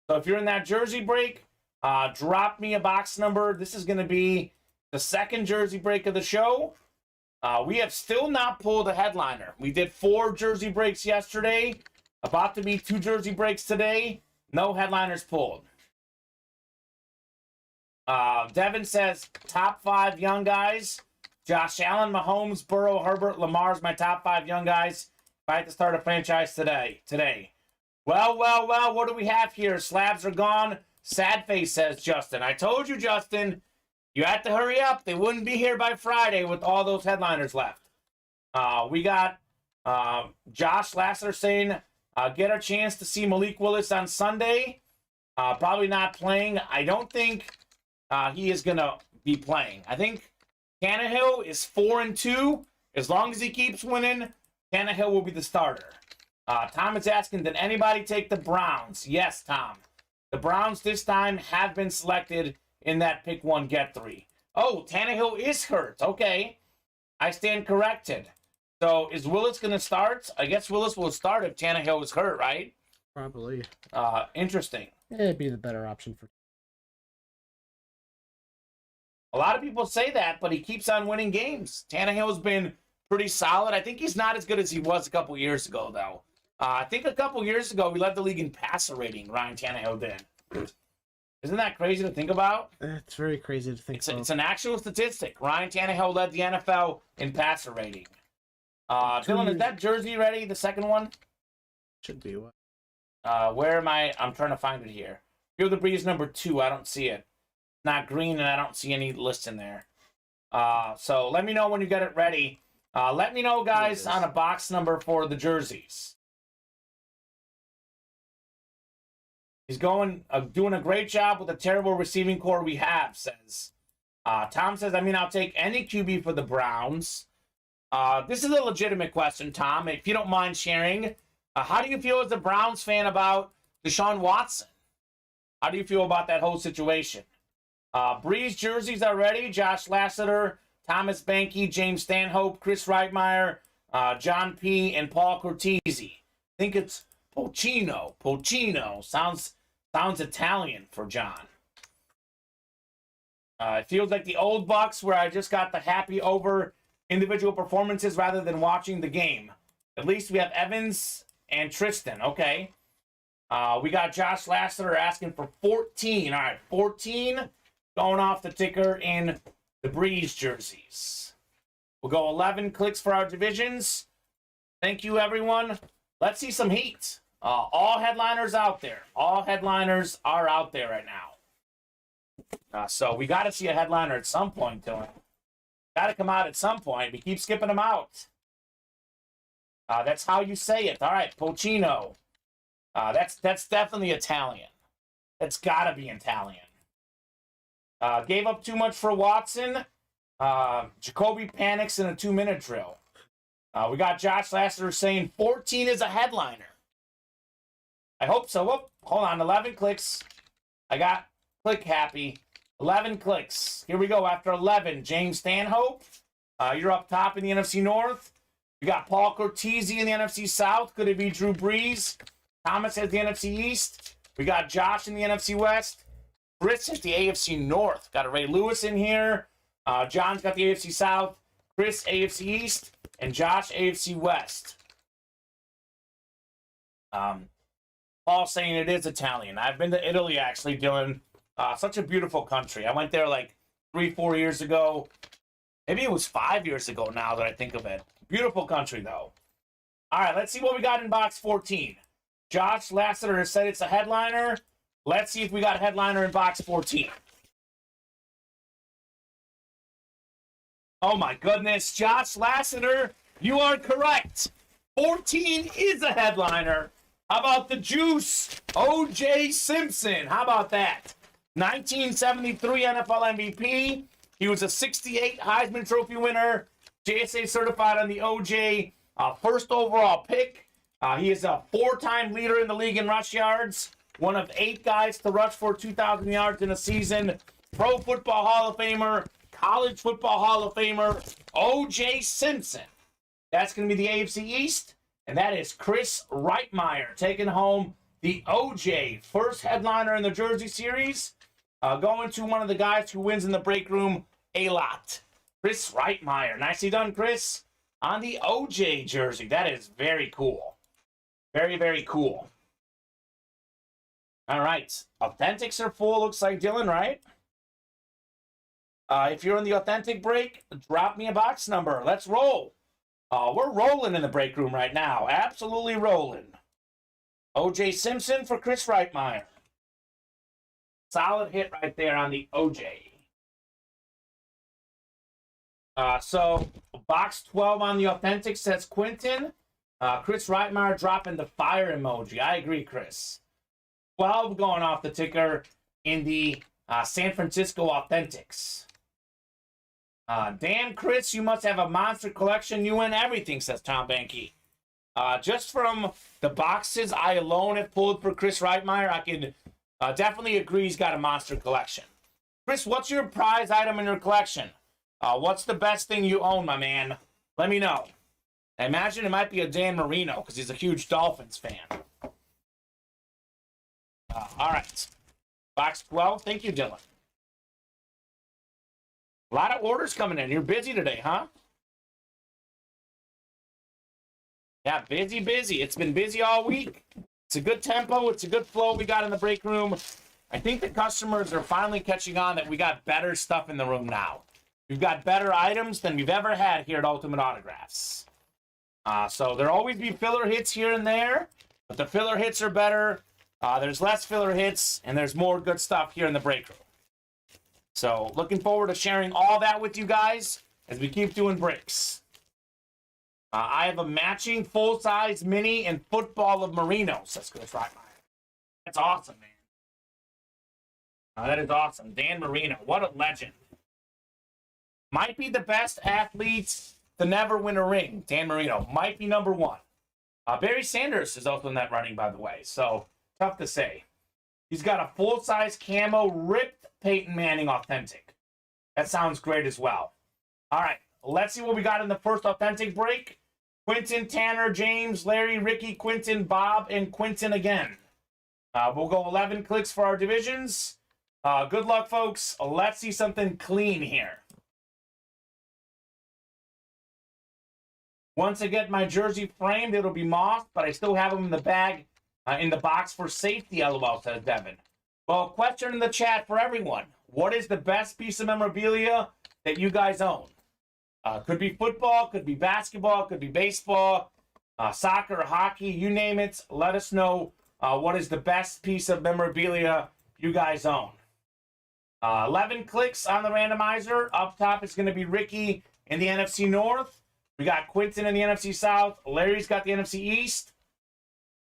B: So if you're in that jersey break, drop me a box number. This is going to be the second jersey break of the show. We have still not pulled a headliner. We did 4 jersey breaks yesterday. About to be 2 jersey breaks today. No headliners pulled. Devin says, top 5 young guys. Josh Allen, Mahomes, Burrow, Herbert, Lamar's my top 5 young guys. If I had to start a franchise today. Well, what do we have here? Slabs are gone. Sad face, says Justin. I told you, Justin, you had to hurry up. They wouldn't be here by Friday with all those headliners left. We got Josh Lasseter saying, get a chance to see Malik Willis on Sunday. Probably not playing. I don't think he is going to be playing. I think Tannehill is 4-2. As long as he keeps winning, Tannehill will be the starter. Tom is asking, did anybody take the Browns? Yes, Tom. The Browns this time have been selected in that pick 1, get 3. Oh, Tannehill is hurt. Okay. I stand corrected. So is Willis going to start? I guess Willis will start if Tannehill is hurt, right?
C: Probably.
B: Interesting.
C: It'd be the better option for.
B: A lot of people say that, but he keeps on winning games. Tannehill's been pretty solid. I think he's not as good as he was a couple years ago, though. I think a couple years ago, we led the league in passer rating, Ryan Tannehill did. Isn't that crazy to think about?
C: It's very crazy to think about.
B: It's an actual statistic. Ryan Tannehill led the NFL in passer rating. Dylan, is that jersey ready, the second one?
C: Should be. What?
B: Where am I? I'm trying to find it here. Feel the Breeze number 2. I don't see it. It's not green, and I don't see any lists in there. So let me know when you get it ready. Let me know, guys, on a box number for the jerseys. He's doing a great job with the terrible receiving core we have, says. Tom says, I'll take any QB for the Browns. This is a legitimate question, Tom, if you don't mind sharing. How do you feel as a Browns fan about Deshaun Watson? How do you feel about that whole situation? Breeze jerseys are ready. Josh Lasseter, Thomas Banky, James Stanhope, Chris Reitmeyer, John P., and Paul Cortese. I think it's Pocino. Sounds Italian for John. It feels like the old Bucks where I just got the happy over individual performances rather than watching the game. At least we have Evans and Tristan. Okay. We got Josh Lasseter asking for 14. All right, 14 going off the ticker in the Breeze jerseys. We'll go 11 clicks for our divisions. Thank you, everyone. Let's see some heat. All headliners out there. All headliners are out there right now. So we got to see a headliner at some point, Dylan. Got to come out at some point. We keep skipping them out. That's how you say it. All right, Pocino. That's definitely Italian. It's got to be Italian. Gave up too much for Watson. Jacoby panics in a 2-minute drill. We got Josh Lasseter saying 14 is a headliner. I hope so. Whoop, hold on, 11 clicks. I got click happy. 11 clicks. Here we go. After 11, James Stanhope. You're up top in the NFC North. You got Paul Cortese in the NFC South. Could it be Drew Brees? Thomas has the NFC East. We got Josh in the NFC West. Chris has the AFC North. Got a Ray Lewis in here. John's got the AFC South. Chris, AFC East. And Josh, AFC West. Paul saying it is Italian. I've been to Italy, actually, Dylan. Such a beautiful country. I went there like 3-4 years ago. Maybe it was 5 years ago now that I think of it. Beautiful country, though. All right, let's see what we got in box 14. Josh Lasseter has said it's a headliner. Let's see if we got a headliner in box 14. Oh, my goodness. Josh Lasseter, you are correct. 14 is a headliner. How about the juice? O.J. Simpson. How about that? 1973 NFL MVP. He was a 68 Heisman Trophy winner. JSA certified on the OJ. First overall pick. He is a 4-time leader in the league in rush yards. One of 8 guys to rush for 2,000 yards in a season. Pro Football Hall of Famer. College Football Hall of Famer. O.J. Simpson. That's going to be the AFC East. And that is Chris Reitmeyer taking home the O.J. first headliner in the Jersey Series. Going to one of the guys who wins in the break room a lot. Chris Reitmeyer. Nicely done, Chris. On the O.J. jersey. That is very cool. Very, very cool. All right. Authentics are full, looks like, Dylan, right? If you're in the authentic break, drop me a box number. Let's roll. We're rolling in the break room right now. Absolutely rolling. O.J. Simpson for Chris Reitmeyer. Solid hit right there on the O.J. So, box 12 on the authentic says Quinton. Chris Reitmeyer dropping the fire emoji. I agree, Chris. 12 going off the ticker in the San Francisco Authentics. Damn, Chris, you must have a monster collection. You win everything, says Tom Banky. Just from the boxes I alone have pulled for Chris Reitmeyer, I can definitely agree he's got a monster collection. Chris, what's your prize item in your collection? What's the best thing you own, my man? Let me know. I imagine it might be a Dan Marino because he's a huge Dolphins fan. All right. Box 12. Thank you, Dylan. A lot of orders coming in. You're busy today, huh? Yeah, busy, busy. It's been busy all week. It's a good tempo. It's a good flow we got in the break room. I think the customers are finally catching on that we got better stuff in the room now. We've got better items than we've ever had here at Ultimate Autographs. So there'll always be filler hits here and there, but the filler hits are better. There's less filler hits, and there's more good stuff here in the break room. So looking forward to sharing all that with you guys as we keep doing breaks. I have a matching full-size mini and football of Marino, says Chris Reitmeyer. That's awesome, man. That is awesome. Dan Marino, what a legend. Might be the best athlete to never win a ring. Dan Marino might be number 1. Barry Sanders is also in that running, by the way. So, tough to say. He's got a full-size camo ripped Peyton Manning authentic. That sounds great as well. All right, let's see what we got in the first authentic break. Quinton, Tanner, James, Larry, Ricky, Quinton, Bob, and Quinton again. We'll go 11 clicks for our divisions. Good luck, folks. Let's see something clean here. Once I get my jersey framed, it'll be mossed, but I still have them in the bag, in the box for safety, LOL, says Devin. Well, question in the chat for everyone. What is the best piece of memorabilia that you guys own? Could be football, could be basketball, could be baseball, soccer, hockey, you name it. Let us know what is the best piece of memorabilia you guys own. 11 clicks on the randomizer. Up top is going to be Ricky in the NFC North. We got Quinton in the NFC South. Larry's got the NFC East.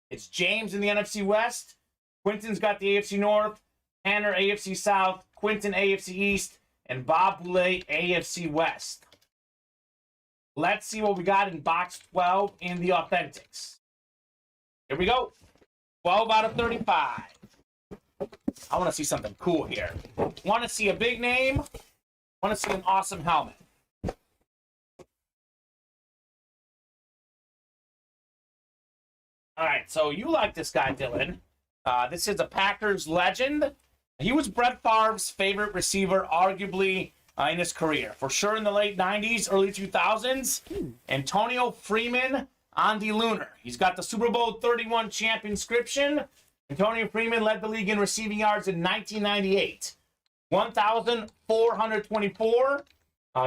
B: It's James in the NFC West. Quinton's got the AFC North, Tanner AFC South, Quinton AFC East, and Bob Boulay AFC West. Let's see what we got in box 12 in the Authentics. Here we go. 12 out of 35. I want to see something cool here. Want to see a big name. Want to see an awesome helmet. All right, so you like this guy, Dylan. This is a Packers legend. He was Brett Favre's favorite receiver, arguably, in his career. For sure in the late 90s, early 2000s. Antonio Freeman on the Lunar. He's got the Super Bowl 31 champ inscription. Antonio Freeman led the league in receiving yards in 1998. 1,424.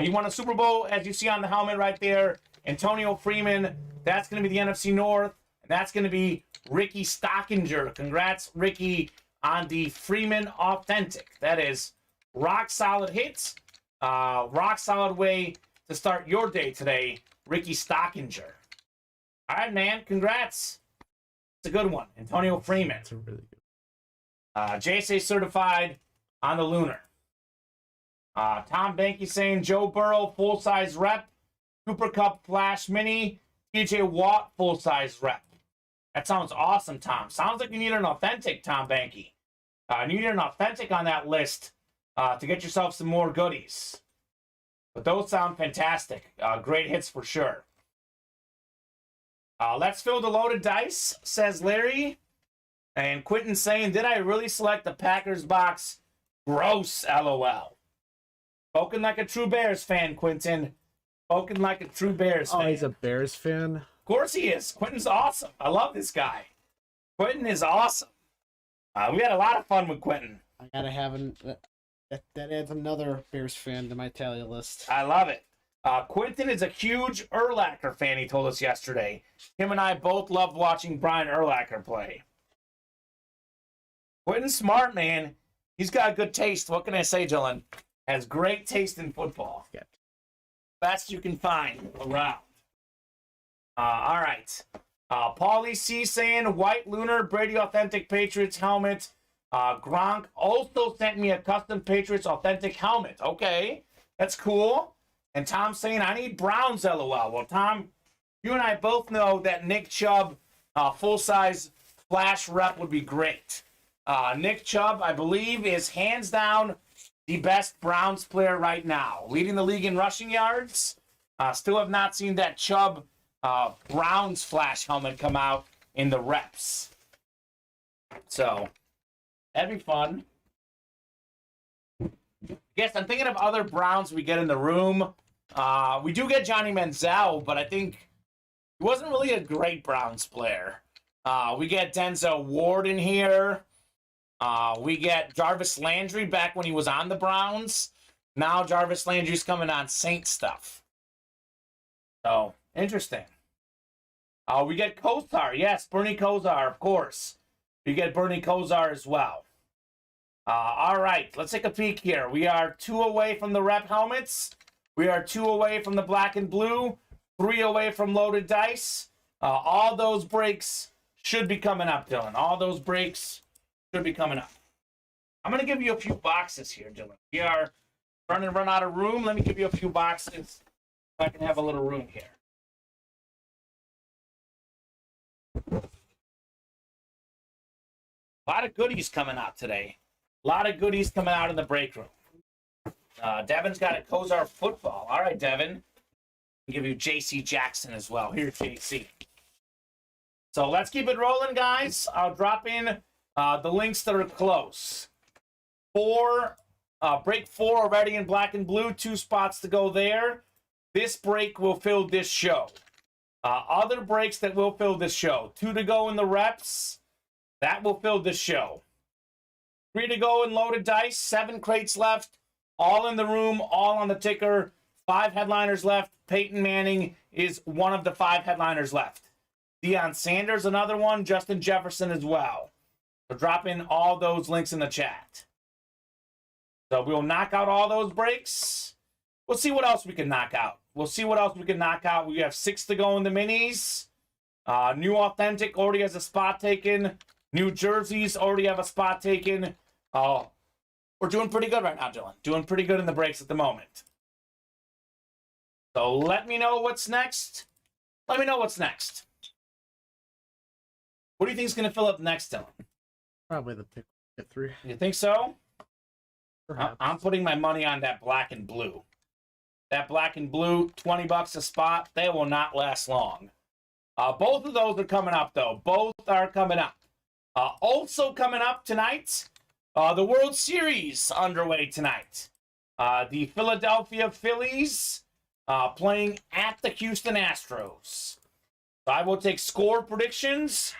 B: He won a Super Bowl, as you see on the helmet right there. Antonio Freeman, that's going to be the NFC North. And that's going to be Ricky Stockinger. Congrats, Ricky, on the Freeman Authentic. That is rock solid hits. Rock solid way to start your day today, Ricky Stockinger. All right, man. Congrats. It's a good one. Antonio Freeman.
C: It's a really good.
B: JSA certified on the Lunar. Tom Banky saying Joe Burrow full-size rep. Cooper Cup Flash Mini. TJ Watt full-size rep. That sounds awesome, Tom. Sounds like you need an authentic, Tom Banky. You need an authentic on that list to get yourself some more goodies. But those sound fantastic. Great hits for sure. Let's fill the loaded dice, says Larry. And Quentin saying, did I really select the Packers box? Gross, LOL. Spoken like a true Bears fan, Quentin. Spoken like a true Bears fan.
C: Oh, he's a Bears fan?
B: Of course he is. Quentin's awesome. I love this guy. Quentin is awesome. We had a lot of fun with Quentin.
C: I gotta have that adds another Bears fan to my tally list.
B: I love it. Quentin is a huge Urlacher fan, he told us yesterday. Him and I both loved watching Brian Urlacher play. Quentin's smart, man. He's got good taste. What can I say, Dylan? Has great taste in football.
C: Yeah.
B: Best you can find around. All right. Paulie C saying, White Lunar, Brady Authentic Patriots helmet. Gronk also sent me a custom Patriots Authentic helmet. Okay, that's cool. And Tom saying, I need Browns, LOL. Well, Tom, you and I both know that Nick Chubb full-size flash rep would be great. Nick Chubb, I believe, is hands down the best Browns player right now. Leading the league in rushing yards. Still have not seen that Chubb Browns flash helmet come out in the reps. So, that'd be fun. Yes, I'm thinking of other Browns we get in the room. We do get Johnny Manziel, but I think he wasn't really a great Browns player. We get Denzel Ward in here. We get Jarvis Landry back when he was on the Browns. Now Jarvis Landry's coming on Saint stuff. So, interesting. We get Kosar. Yes, Bernie Kosar, of course. We get Bernie Kosar as well. All right, let's take a peek here. We are 2 away from the rep helmets. We are 2 away from the black and blue. 3 away from loaded dice. All those breaks should be coming up, Dylan. All those breaks should be coming up. I'm going to give you a few boxes here, Dylan. We are starting to run out of room. Let me give you a few boxes so I can have a little room here. A lot of goodies coming out today. A lot of goodies coming out in the break room. Devin's got a Kosar football. All right, Devin. I'll give you JC Jackson as well. Here's JC. So let's keep it rolling, guys. I'll drop in the links that are close. Break 4 already in black and blue. 2 spots to go there. This break will fill this show. Other breaks that will fill this show. 2 to go in the reps. That will fill this show. 3 to go in loaded dice. 7 crates left. All in the room. All on the ticker. 5 headliners left. Peyton Manning is one of the 5 headliners left. Deion Sanders, another one. Justin Jefferson as well. So drop in all those links in the chat. So we'll knock out all those breaks. We'll see what else we can knock out. We have 6 to go in the minis. New Authentic already has a spot taken. New Jersey's already have a spot taken. We're doing pretty good right now, Dylan. Doing pretty good in the breaks at the moment. So let me know what's next. Let me know what's next. What do you think is going to fill up next, Dylan?
C: Probably the pick at 3.
B: You think so?
C: Perhaps.
B: I'm putting my money on that black and blue. That black and blue, $20 a spot. They will not last long. Both of those are coming up, though. Both are coming up. Also coming up tonight, the World Series underway tonight. The Philadelphia Phillies playing at the Houston Astros. So I will take score predictions.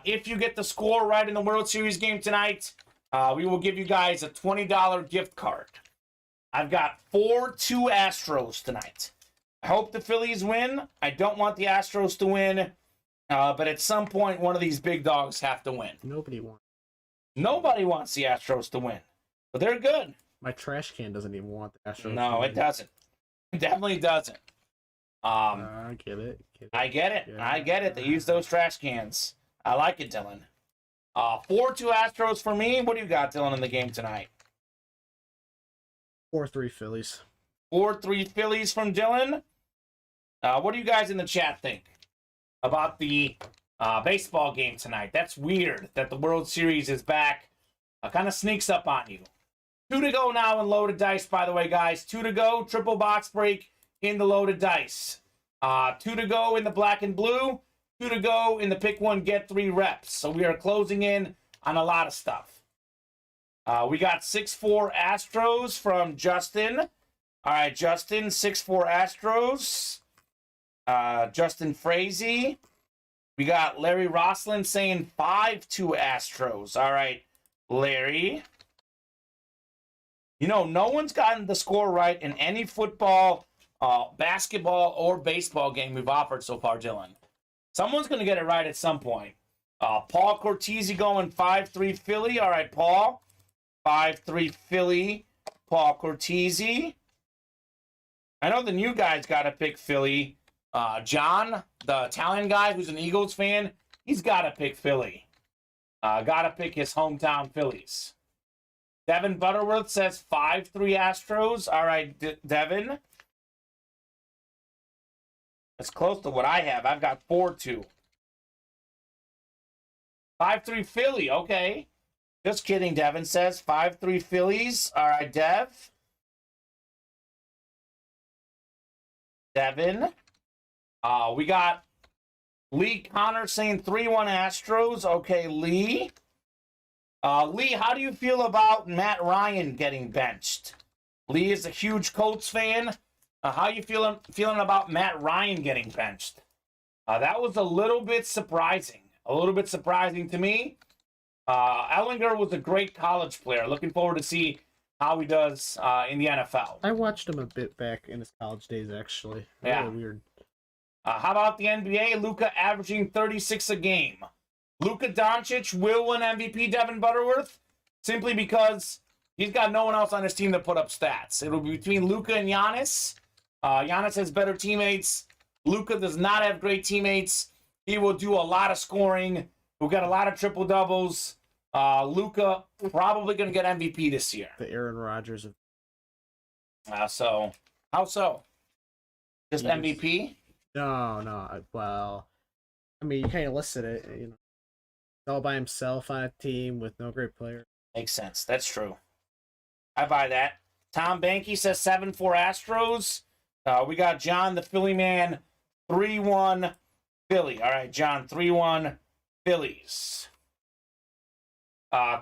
B: If you get the score right in the World Series game tonight, we will give you guys a $20 gift card. I've got 4-2 Astros tonight. I hope the Phillies win. I don't want the Astros to win, but at some point, one of these big dogs have to win.
C: Nobody wants.
B: Nobody wants the Astros to win, but they're good.
C: My trash can doesn't even want the Astros.
B: No, it doesn't. It definitely doesn't.
C: I get it.
B: I get it.
C: Yeah.
B: I get it. They use those trash cans. I like it, Dylan. 4-2 Astros for me. What do you got, Dylan, in the game tonight?
C: 4-3 Phillies.
B: 4-3 Phillies from Dylan. What do you guys in the chat think about the baseball game tonight? That's weird that the World Series is back. Kind of sneaks up on you. 2 to go now in loaded dice, by the way, guys. 2 to go. Triple box break in the loaded dice. 2 to go in the black and blue. 2 to go in the pick 1, get 3 reps. So we are closing in on a lot of stuff. We got 6-4 Astros from Justin. All right, Justin, 6-4 Astros. Justin Frazee. We got Larry Roslin saying 5-2 Astros. All right, Larry. You know, no one's gotten the score right in any football, basketball, or baseball game we've offered so far, Dylan. Someone's going to get it right at some point. Paul Cortese going 5-3 Philly. All right, Paul. 5-3 Philly. Paul Cortese. I know the new guy's got to pick Philly. John, the Italian guy who's an Eagles fan, he's got to pick Philly. Got to pick his hometown Phillies. Devin Butterworth says 5-3 Astros. All right, Devin. That's close to what I have. I've got 4-2. 5-3 Philly. Okay. Just kidding, Devin says 5-3 Phillies. All right, Dev. Devin. We got Lee Connor saying 3-1 Astros. Okay, Lee. Lee, how do you feel about Matt Ryan getting benched? Lee is a huge Colts fan. How you feeling about Matt Ryan getting benched? That was a little bit surprising. A little bit surprising to me. Ellinger was a great college player. Looking forward to see how he does in the NFL.
C: I watched him a bit back in his college days, actually.
B: Yeah.
C: Really weird.
B: How about the NBA? Luka averaging 36 a game. Luka Doncic will win MVP, Devin Butterworth, simply because he's got no one else on his team to put up stats. It'll be between Luka and Giannis. Giannis has better teammates. Luka does not have great teammates. He will do a lot of scoring. We've got a lot of triple doubles. Luka probably going to get MVP this year.
C: The Aaron Rodgers of.
B: So how so? Just
C: Yes.
B: MVP?
C: No. Well, I mean, you kind of listed it. You know, all by himself on a team with no great player.
B: Makes sense. That's true. I buy that. Tom Banky says 7-4 Astros. We got John, the Philly man, 3-1 Philly. All right, John, 3-1 Phillies.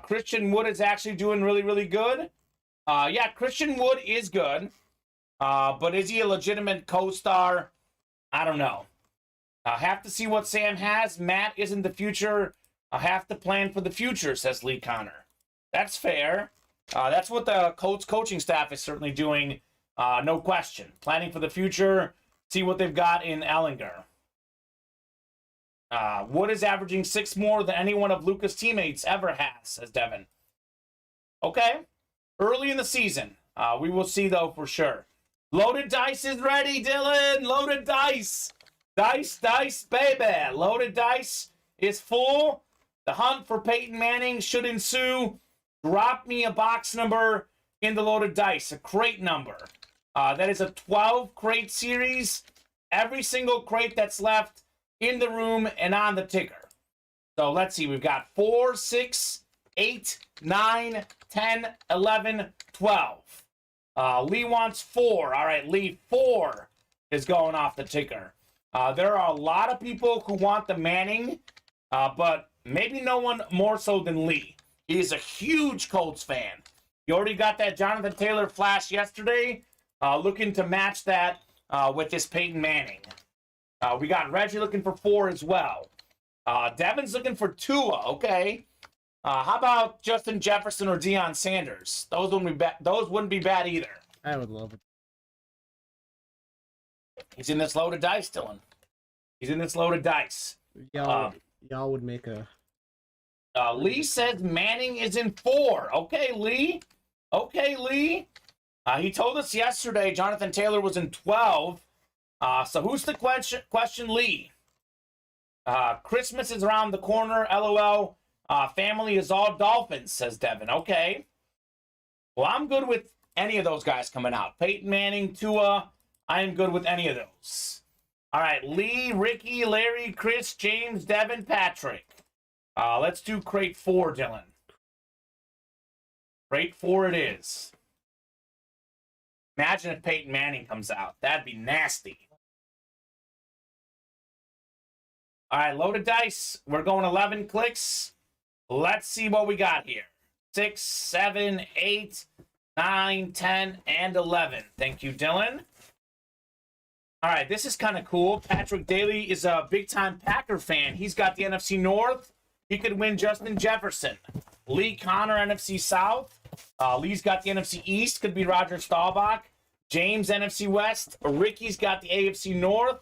B: Christian Wood is actually doing really, really good. Yeah, Christian Wood is good. But is he a legitimate co-star? I don't know. I have to see what Sam has. Matt isn't the future. I have to plan for the future, says Lee Connor. That's fair. That's what the Colts coaching staff is certainly doing. No question. Planning for the future. See what they've got in Ellinger. Wood is averaging 6 more than any one of Luka's teammates ever has, says Devin. Okay. Early in the season. We will see, though, for sure. Loaded dice is ready, Dylan. Loaded dice. Dice, baby. Loaded dice is full. The hunt for Peyton Manning should ensue. Drop me a box number in the loaded dice, a crate number. That is a 12 crate series. Every single crate that's left in the room and on the ticker. So let's see, we've got 4, 6, 8, 9, 10, 11, 12. Lee wants 4. All right, Lee, 4 is going off the ticker. There are a lot of people who want the Manning, but maybe no one more so than Lee. He is a huge Colts fan. You already got that Jonathan Taylor flash yesterday. Looking to match that with this Peyton Manning. We got Reggie looking for 4 as well. Devin's looking for Tua. Okay. How about Justin Jefferson or Deion Sanders? Those wouldn't be bad either.
C: I would love it.
B: He's in this loaded dice, Dylan. He's in this loaded dice.
C: Y'all would make a...
B: Lee says Manning is in 4. Okay, Lee. Okay, Lee. He told us yesterday Jonathan Taylor was in 12. So who's the question, Lee? Christmas is around the corner, LOL. Family is all Dolphins, says Devin. Okay. Well, I'm good with any of those guys coming out. Peyton Manning, Tua. I am good with any of those. All right, Lee, Ricky, Larry, Chris, James, Devin, Patrick. Let's do crate 4, Dylan. Crate 4 it is. Imagine if Peyton Manning comes out. That'd be nasty. All right, loaded dice. We're going 11 clicks. Let's see what we got here. 6, 7, 8, 9, 10, and 11. Thank you, Dylan. All right, this is kind of cool. Patrick Daly is a big-time Packer fan. He's got the NFC North. He could win Justin Jefferson. Lee Connor, NFC South. Lee's got the NFC East. Could be Roger Staubach. James, NFC West. Ricky's got the AFC North.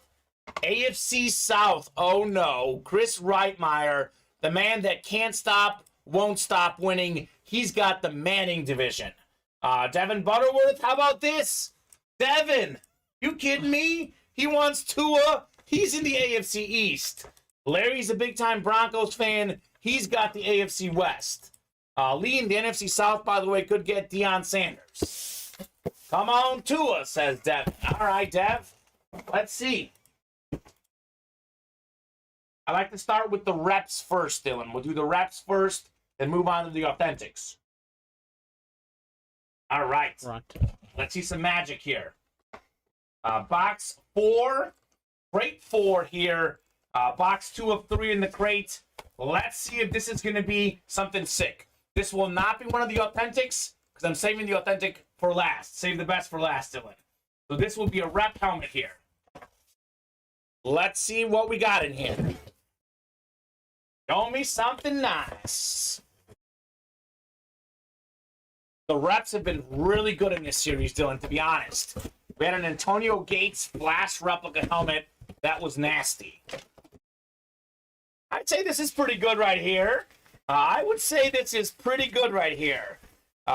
B: AFC South. Oh, no. Chris Reitmeyer, the man that can't stop, won't stop winning. He's got the Manning division. Devin Butterworth, how about this? Devin, you kidding me? He wants Tua. He's in the AFC East. Larry's a big-time Broncos fan. He's got the AFC West. Lee in the NFC South, by the way, could get Deion Sanders. Come on, Tua, says Dev. All right, Dev. Let's see. I like to start with the reps first, Dylan. We'll do the reps first, then move on to the authentics. All right. Let's see some magic here. Box 4, crate 4 here. Box 2 of 3 in the crate. Let's see if this is going to be something sick. This will not be one of the authentics, because I'm saving the authentic for last. Save the best for last, Dylan. So this will be a rep helmet here. Let's see what we got in here. Show me something nice. The reps have been really good in this series, Dylan, to be honest. We had an Antonio Gates flash replica helmet that was nasty. I'd say this is pretty good right here. I would say this is pretty good right here.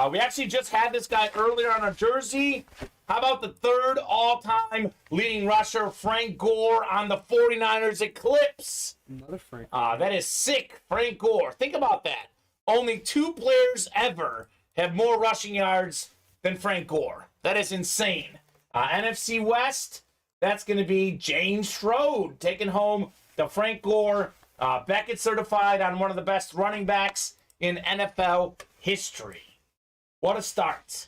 B: We actually just had this guy earlier on our jersey. How about the 3rd all-time leading rusher, Frank Gore, on the 49ers Eclipse?
C: Another Frank.
B: That is sick, Frank Gore. Think about that. Only 2 players ever have more rushing yards than Frank Gore. That is insane. NFC West, that's going to be James Schroed taking home the Frank Gore Beckett certified on one of the best running backs in NFL history. What a start.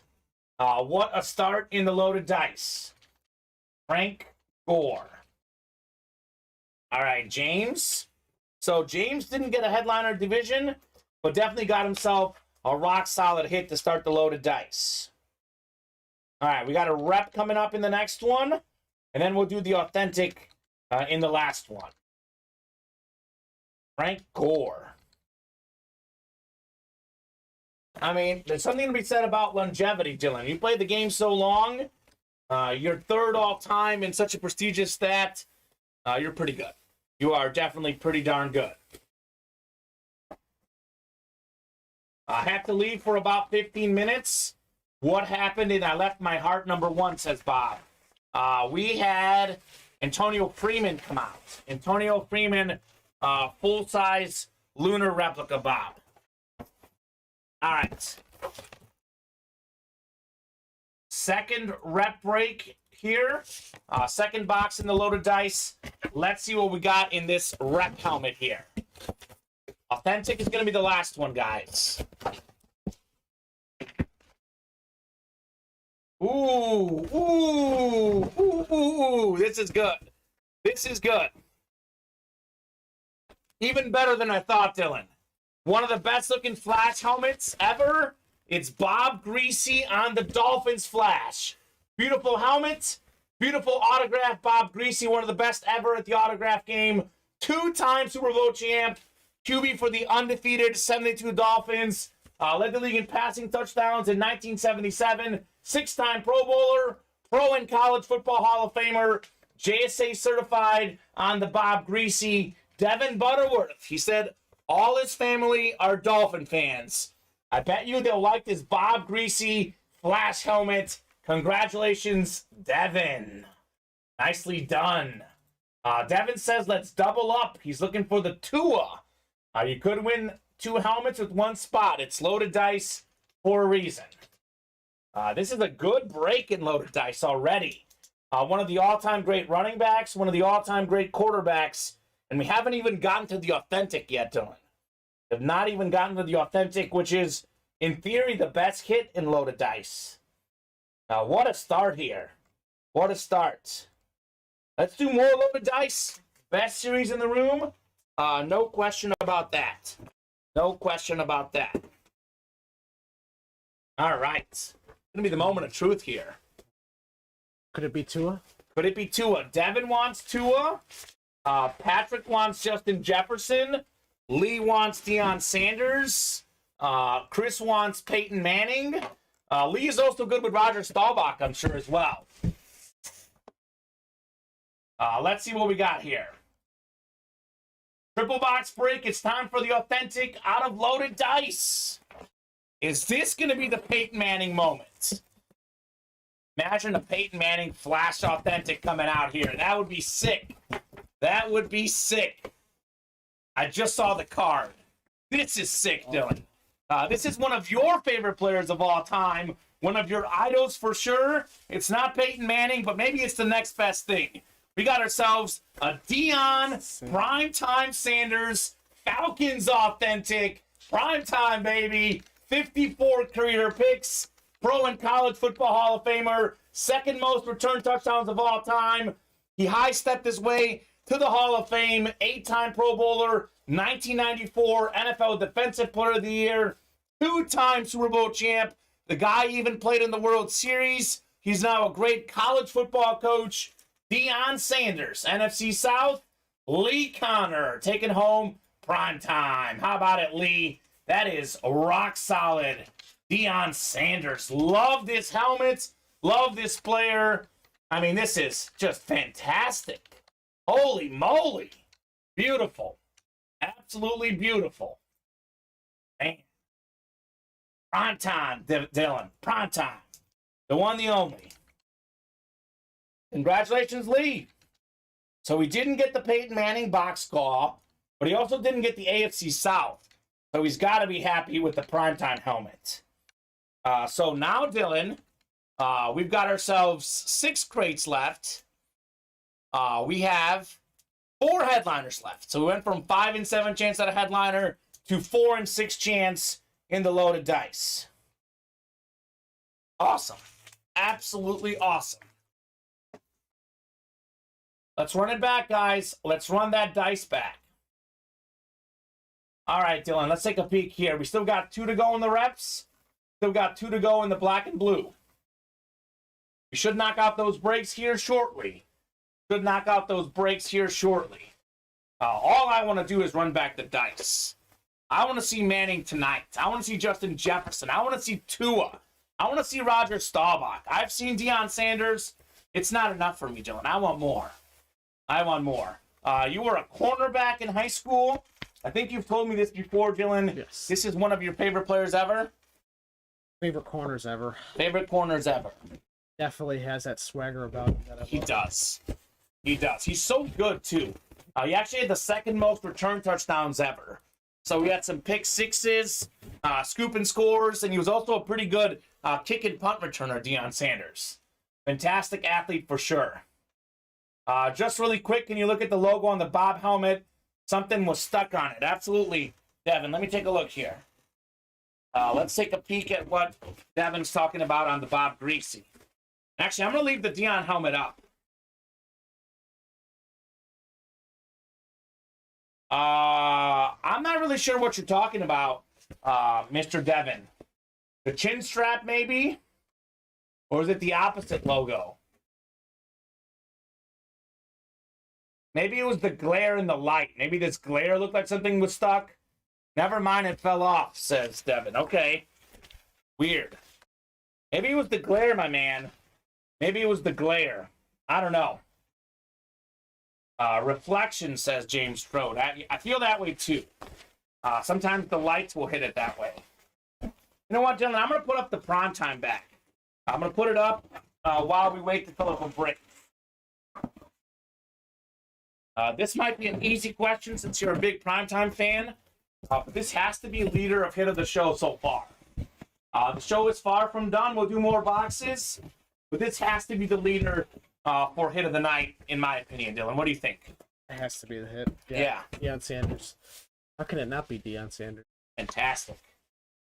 B: What a start in the loaded dice. Frank Gore. All right, James. So James didn't get a headliner division, but definitely got himself a rock-solid hit to start the loaded dice. All right, we got a rep coming up in the next one, and then we'll do the authentic in the last one. Frank Gore. I mean, there's something to be said about longevity, Dylan. You played the game so long, you're 3rd all-time in such a prestigious stat, you're pretty good. You are definitely pretty darn good. I had to leave for about 15 minutes. What happened? And I left my heart number 1, says Bob. We had Antonio Freeman come out. Antonio Freeman, full-size Lunar Replica Bob. All right. Second rep break here. Second box in the loaded dice. Let's see what we got in this rep helmet here. Authentic is going to be the last one, guys. Ooh, ooh, ooh, ooh, ooh. This is good. This is good. Even better than I thought, Dylan. One of the best looking Flash helmets ever. It's Bob Greasy on the Dolphins Flash. Beautiful helmet. Beautiful autograph, Bob Greasy. One of the best ever at the autograph game. 2-time Super Bowl champ. QB for the undefeated 72 Dolphins. Led the league in passing touchdowns in 1977. 6-time Pro Bowler. Pro and College Football Hall of Famer. JSA certified on the Bob Greasy. Devin Butterworth. He said all his family are Dolphin fans. I bet you they'll like this Bob Greasy Flash helmet. Congratulations, Devin. Nicely done. Devin says let's double up. He's looking for the Tua. You could win 2 helmets with 1 spot. It's loaded dice for a reason. This is a good break in loaded dice already. One of the all-time great running backs, one of the all-time great quarterbacks, and we haven't even gotten to the authentic yet, Dylan. We have not even gotten to the authentic, which is, in theory, the best hit in loaded dice. What a start here. What a start. Let's do more loaded dice. Best series in the room. No question about that. No question about that. All right. It's going to be the moment of truth here.
C: Could it be Tua?
B: Could it be Tua? Devin wants Tua. Patrick wants Justin Jefferson. Lee wants Deion Sanders. Chris wants Peyton Manning. Lee is also good with Roger Staubach, I'm sure, as well. Let's see what we got here. Triple box break. It's time for the authentic out of loaded dice. Is this going to be the Peyton Manning moment? Imagine a Peyton Manning Flash authentic coming out here. That would be sick. That would be sick. I just saw the card. This is sick, Dylan. This is one of your favorite players of all time. One of your idols for sure. It's not Peyton Manning, but maybe it's the next best thing. We got ourselves a Deion Primetime Sanders Falcons authentic. Primetime, baby. 54 career picks. Pro and College Football Hall of Famer. Second most return touchdowns of all time. He high-stepped his way to the Hall of Fame. 8-time Pro Bowler. 1994 NFL Defensive Player of the Year. 2-time Super Bowl champ. The guy even played in the World Series. He's now a great college football coach. Deion Sanders, NFC South. Lee Connor taking home primetime. How about it, Lee? That is rock solid. Deion Sanders. Love this helmet. Love this player. I mean, this is just fantastic. Holy moly. Beautiful. Absolutely beautiful. Man. Primetime, Dylan. Primetime. The one, the only. Congratulations, Lee. So he didn't get the Peyton Manning box score, but he also didn't get the AFC South. So he's got to be happy with the primetime helmet. So now, Dylan, we've got ourselves 6 crates left. We have 4 headliners left. So we went from 5 and 7 chance at a headliner to 4 and 6 chance in the loaded dice. Awesome. Absolutely awesome. Let's run it back, guys. Let's run that dice back. All right, Dylan, let's take a peek here. We still got 2 to go in the reps. Still got 2 to go in the black and blue. We should knock out those breaks here shortly. Should knock out those breaks here shortly. All I want to do is run back the dice. I want to see Manning tonight. I want to see Justin Jefferson. I want to see Tua. I want to see Roger Staubach. I've seen Deion Sanders. It's not enough for me, Dylan. I want more. I want more. You were a cornerback in high school. I think you've told me this before, Dylan.
C: Yes.
B: This is one of your favorite players ever?
C: Favorite corners ever.
B: Favorite corners ever.
C: Definitely has that swagger about him that I love.
B: He does. He does. He's so good, too. He actually had the second most return touchdowns ever. So we had some pick sixes, scooping scores, and he was also a pretty good kick and punt returner, Deion Sanders. Fantastic athlete for sure. Just really quick, can you look at the logo on the Bob helmet? Something was stuck on it. Absolutely, Devin. Let me take a look here. Let's take a peek at what Devin's talking about on the Bob Greasy. Actually, I'm going to leave the Deion helmet up. I'm not really sure what you're talking about, Mr. Devin. The chin strap, maybe? Or is it the opposite logo? Maybe it was the glare in the light. Maybe this glare looked like something was stuck. Never mind, it fell off, says Devin. Okay. Weird. Maybe it was the glare, my man. Maybe it was the glare. I don't know. Reflection, says James Strode. I feel that way, too. Sometimes the lights will hit it that way. You know what, Dylan? I'm going to put up the primetime back. I'm going to put it up while we wait to fill up a break. This might be an easy question since you're a big primetime fan. But this has to be leader of hit of the show so far. The show is far from done. We'll do more boxes. But this has to be the leader for hit of the night, in my opinion, Dylan. What do you think?
C: It has to be the hit.
B: Yeah.
C: Deion Sanders. How can it not be Deion Sanders?
B: Fantastic.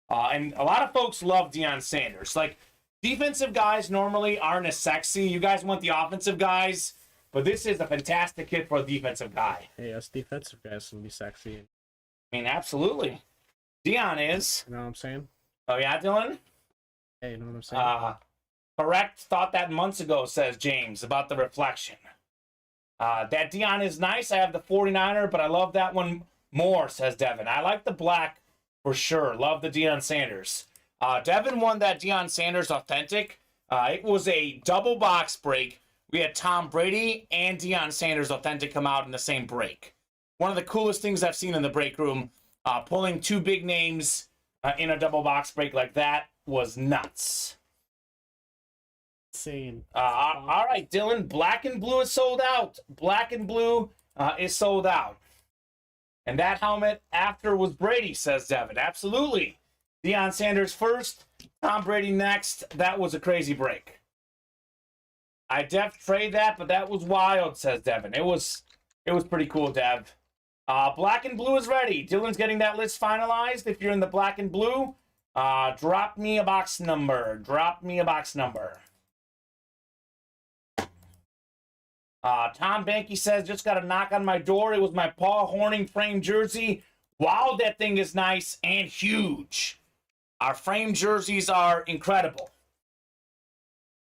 B: And a lot of folks love Deion Sanders. Like, defensive guys normally aren't as sexy. You guys want the offensive guys. But this is a fantastic hit for a defensive guy.
C: Hey, us defensive guys can be sexy.
B: I mean, absolutely. Deion is.
C: You know what I'm saying?
B: Oh, yeah, Dylan?
C: Hey, you know what I'm saying?
B: Correct. Thought that months ago, says James, about the reflection. That Deion is nice. I have the 49er, but I love that one more, says Devin. I like the black for sure. Love the Deion Sanders. Devin won that Deion Sanders Authentic. It was a double box break. We had Tom Brady and Deion Sanders Authentic come out in the same break. One of the coolest things I've seen in the break room. Pulling two big names in a double box break like that was nuts.
C: Insane.
B: All right, Dylan. Black and blue is sold out. Black and blue is sold out. And that helmet after was Brady, says Devin. Absolutely. Deion Sanders first, Tom Brady next. That was a crazy break. I def trade that, but that was wild, says Devin. It was pretty cool, Dev. Black and blue is ready. Dylan's getting that list finalized. If you're in the black and blue, drop me a box number. Drop me a box number. Tom Banky says, just got a knock on my door. It was my Paul Horning frame jersey. Wow, that thing is nice and huge. Our frame jerseys are incredible.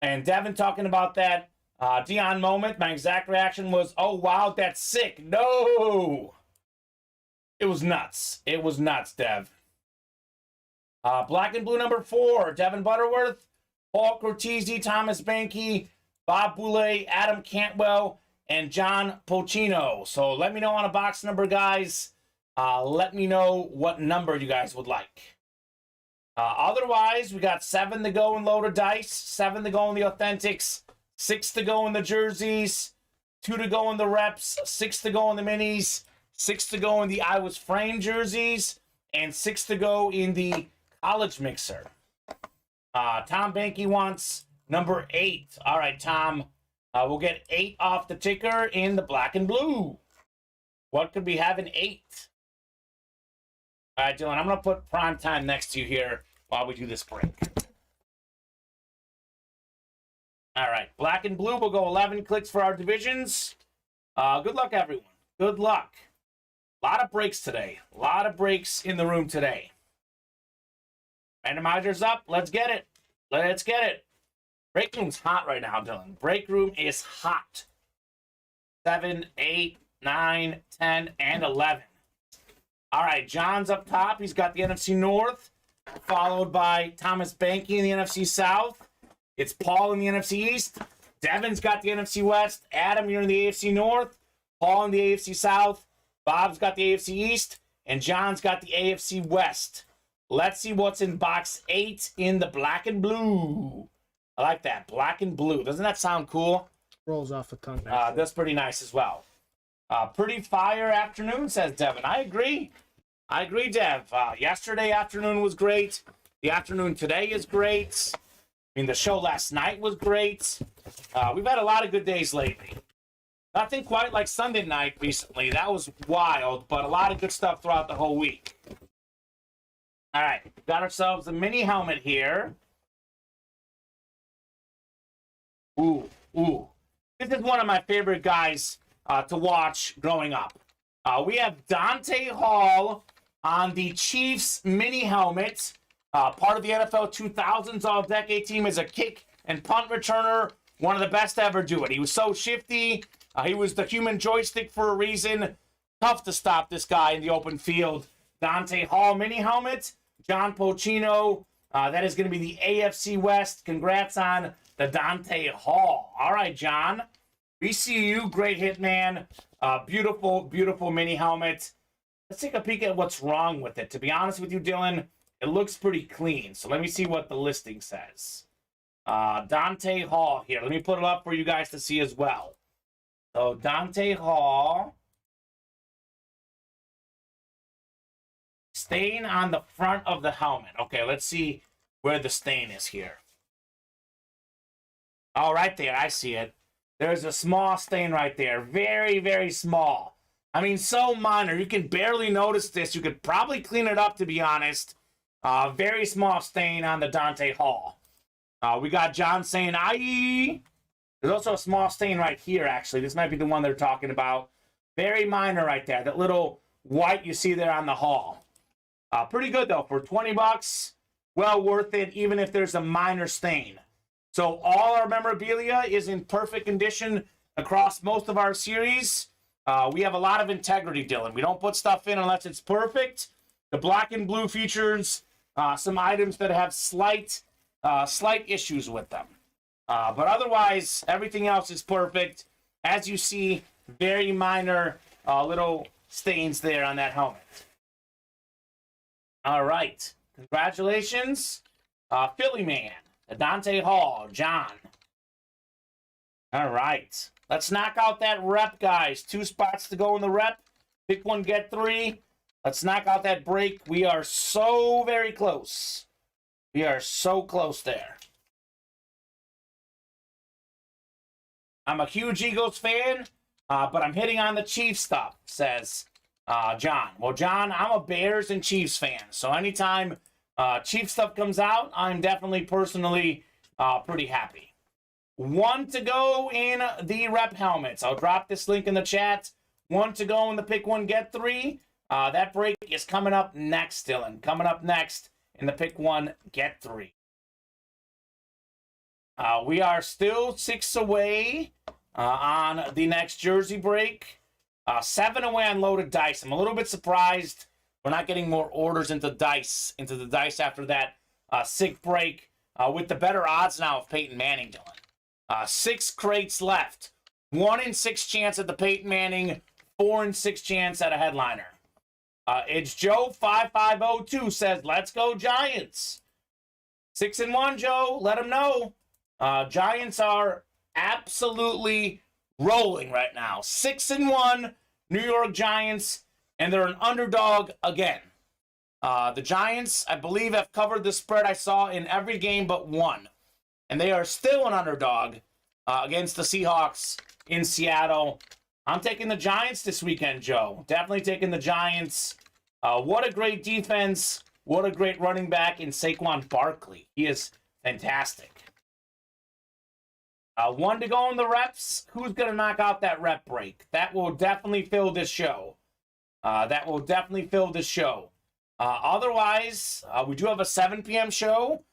B: And Devin talking about that Deion moment, my exact reaction was, oh, wow, that's sick. No! It was nuts. It was nuts, Dev. Black and blue number 4, Devin Butterworth, Paul Cortese, Thomas Banky, Bob Boulay, Adam Cantwell, and John Pochino. So let me know on a box number, guys. Let me know what number you guys would like. Otherwise, we got 7 to go in loaded dice, 7 to go in the authentics, 6 to go in the jerseys, 2 to go in the reps, 6 to go in the minis, 6 to go in the I Was Framed jerseys, and 6 to go in the college mixer. Tom Banky wants number 8. All right, Tom. We'll get 8 off the ticker in the black and blue. What could we have in 8? All right, Dylan, I'm going to put prime time next to you here while we do this break. All right, black and blue will go 11 clicks for our divisions. Good luck, everyone. Good luck. A lot of breaks today. A lot of breaks in the room today. Randomizer's up. Let's get it. Let's get it. Break room's hot right now, Dylan. Break room is hot. 7, 8, 9, 10, and 11. All right, John's up top. He's got the NFC North, followed by Thomas Banky in the NFC South. It's Paul in the NFC East. Devin's got the NFC West. Adam, you're in the AFC North. Paul in the AFC South. Bob's got the AFC East. And John's got the AFC West. Let's see what's in box 8 in the black and blue. I like that. Black and blue. Doesn't that sound cool?
C: Rolls off the tongue.
B: That's pretty nice as well. Pretty fire afternoon, says Devin. I agree. I agree, Dev. Yesterday afternoon was great. The afternoon today is great. I mean, the show last night was great. We've had a lot of good days lately. Nothing quite like Sunday night recently. That was wild, but a lot of good stuff throughout the whole week. All right, got ourselves a mini helmet here. Ooh. This is one of my favorite guys to watch growing up. We have Dante Hall on the Chiefs mini helmet. Part of the NFL 2000s All-Decade team as a kick and punt returner. One of the best to ever do it. He was so shifty. He was the human joystick for a reason. Tough to stop this guy in the open field. Dante Hall mini helmet. John Pochino. That is going to be the AFC West. Congrats on the Dante Hall. All right, John. We see you. Great hit, man. Beautiful, beautiful mini helmet. Let's take a peek at what's wrong with it. To be honest with you, Dylan, it looks pretty clean. So let me see what the listing says. Dante Hall here. Let me put it up for you guys to see as well. So Dante Hall. Stain on the front of the helmet. Okay, let's see where the stain is here. Oh, right there. I see it. There's a small stain right there. Very, very small. I mean, so minor. You can barely notice this. You could probably clean it up, to be honest. Very small stain on the Dante Hall. We got John saying, aye. There's also a small stain right here, actually. This might be the one they're talking about. Very minor right there. That little white you see there on the Hall. Pretty good, though. For 20 bucks, well worth it, even if there's a minor stain. So all our memorabilia is in perfect condition across most of our series. We have a lot of integrity, Dylan. We don't put stuff in unless it's perfect. The black and blue features some items that have slight issues with them. But otherwise, everything else is perfect. As you see, very minor little stains there on that helmet. All right. Congratulations, Philly Man. Dante Hall, John. All right. Let's knock out that rep, guys. 2 spots to go in the rep. Pick one, get 3. Let's knock out that break. We are so very close. We are so close there. I'm a huge Eagles fan, but I'm hitting on the Chiefs stuff, says John. Well, John, I'm a Bears and Chiefs fan, so anytime Chiefs stuff comes out, I'm definitely personally pretty happy. 1 to go in the rep helmets. I'll drop this link in the chat. 1 to go in the pick 1, get 3. That break is coming up next, Dylan. Coming up next in the pick 1, get 3. We are still 6 away on the next jersey break. 7 away on loaded dice. I'm a little bit surprised we're not getting more orders into the dice after that 6th break with the better odds now of Peyton Manning, Dylan. 6 crates left. 1 in 6 chance at the Peyton Manning, 4 in 6 chance at a headliner. It's Joe 5502 says, let's go Giants. 6-1, Joe. Let them know. Giants are absolutely rolling right now. 6-1, New York Giants, and they're an underdog again. The Giants, I believe, have covered the spread I saw in every game but 1. And they are still an underdog against the Seahawks in Seattle. I'm taking the Giants this weekend, Joe. Definitely taking the Giants. What a great defense. What a great running back in Saquon Barkley. He is fantastic. 1 to go in the reps. Who's going to knock out that rep break? That will definitely fill this show. Otherwise, we do have a 7 p.m. show.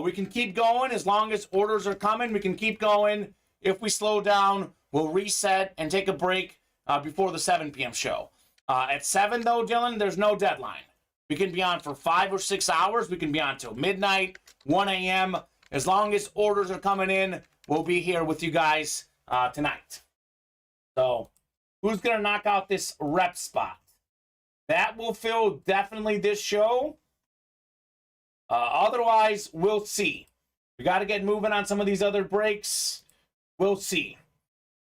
B: We can keep going as long as orders are coming. We can keep going. If we slow down, we'll reset and take a break before the 7 p.m. show. At 7, though, Dylan, there's no deadline. We can be on for 5 or 6 hours. We can be on till midnight, 1 a.m. As long as orders are coming in, we'll be here with you guys tonight. So, who's going to knock out this rep spot? That will fill definitely this show. Otherwise, we'll see. We got to get moving on some of these other breaks. We'll see.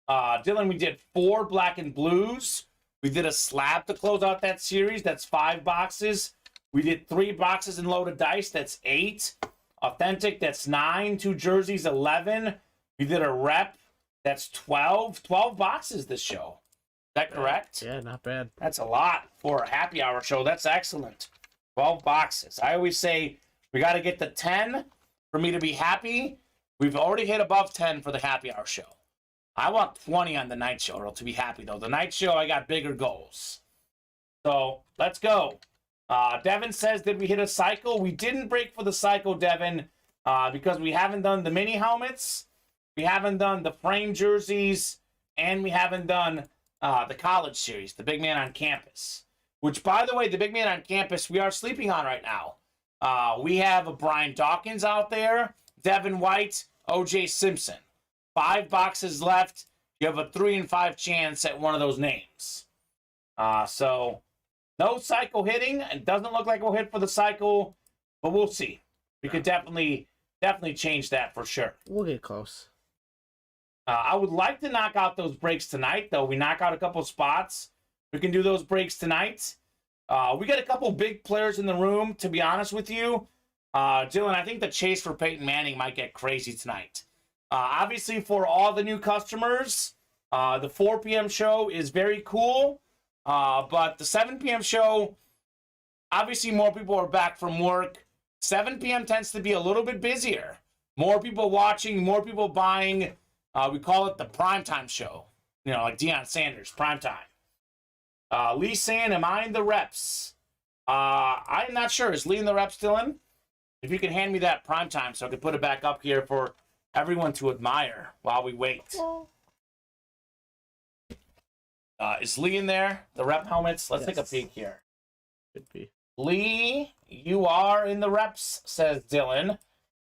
B: Dylan, we did 4 black and blues. We did a slab to close out that series. That's 5 boxes. We did 3 boxes in loaded dice. That's 8. Authentic, that's 9. 2 jerseys, 11. We did a rep. That's 12. 12 boxes this show. Is that correct?
C: Yeah, not bad.
B: That's a lot for a happy hour show. That's excellent. 12 boxes. I always say we got to get to 10 for me to be happy. We've already hit above 10 for the happy hour show. I want 20 on the night show to be happy, though. The night show, I got bigger goals. So, let's go. Devin says, did we hit a cycle? We didn't break for the cycle, Devin, because we haven't done the mini helmets, we haven't done the frame jerseys, and we haven't done the college series, the Big Man on Campus. Which, by the way, the Big Man on Campus, we are sleeping on right now. We have a Brian Dawkins out there, Devin White, O.J. Simpson. 5 boxes left. You have a 3 in 5 chance at one of those names. So, no cycle hitting. It doesn't look like we'll hit for the cycle, but we'll see. We could definitely change that for sure.
C: We'll get close.
B: I would like to knock out those breaks tonight, though. We knock out a couple spots. We can do those breaks tonight. We got a couple big players in the room, to be honest with you. Dylan, I think the chase for Peyton Manning might get crazy tonight. Obviously, for all the new customers, the 4 p.m. show is very cool. But the 7 p.m. show, obviously more people are back from work. 7 p.m. tends to be a little bit busier. More people watching, more people buying. We call it the primetime show. You know, like Deion Sanders, primetime. Lee saying, am I in the reps? I'm not sure. Is Lee in the reps, Dylan? If you can hand me that primetime so I can put it back up here for everyone to admire while we wait. Is Lee in there? The rep helmets? Let's take a peek here.
C: Could be.
B: Lee, you are in the reps, says Dylan.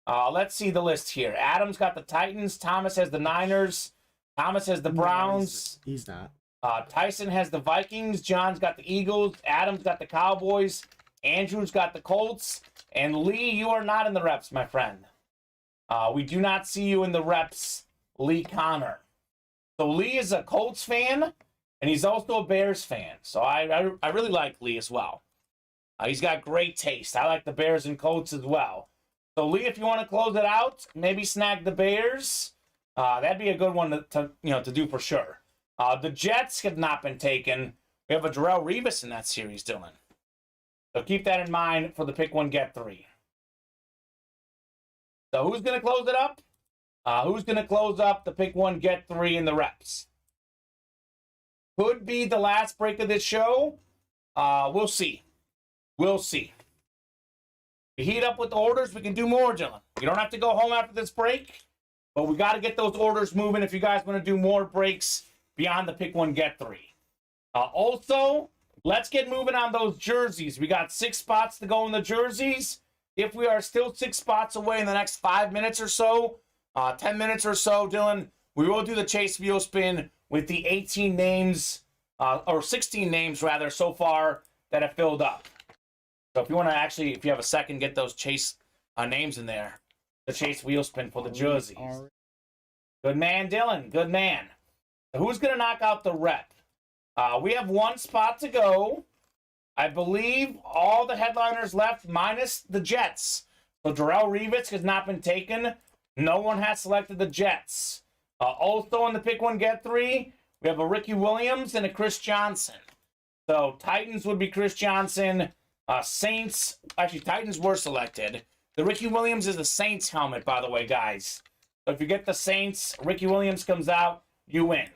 B: Let's see the list here. Adam's got the Titans. Thomas has the Niners. Thomas has the Browns.
C: No, he's not.
B: Tyson has the Vikings. John's got the Eagles. Adam's got the Cowboys. Andrew's got the Colts. And Lee, you are not in the reps, my friend. We do not see you in the reps, Lee Connor. So Lee is a Colts fan, and he's also a Bears fan. So I really like Lee as well. He's got great taste. I like the Bears and Colts as well. So Lee, if you want to close it out, maybe snag the Bears. That'd be a good one to do for sure. The Jets have not been taken. We have a Darrelle Revis in that series, Dylan. So keep that in mind for the pick 1, get 3. So who's going to close it up? Who's going to close up the pick 1, get 3 in the reps? Could be the last break of this show. We'll see. We'll see. We heat up with the orders. We can do more, Dylan. You don't have to go home after this break, but we got to get those orders moving if you guys want to do more breaks beyond the pick 1, get 3. Also, let's get moving on those jerseys. We got 6 spots to go in the jerseys. If we are still 6 spots away in the next 5 minutes or so, 10 minutes or so, Dylan, we will do the Chase Wheel Spin with the 18 names, or 16 names rather, so far that have filled up. So if you want to actually, if you have a second, get those Chase names in there. The Chase Wheel Spin for the jerseys. Good man, Dylan. Good man. So who's going to knock out the rep? We have 1 spot to go. I believe all the headliners left minus the Jets. So Darrelle Revis has not been taken. No one has selected the Jets. Also in the pick 1, get 3, we have a Ricky Williams and a Chris Johnson. So Titans would be Chris Johnson. Saints, actually Titans were selected. The Ricky Williams is the Saints helmet, by the way, guys. So if you get the Saints, Ricky Williams comes out, you win.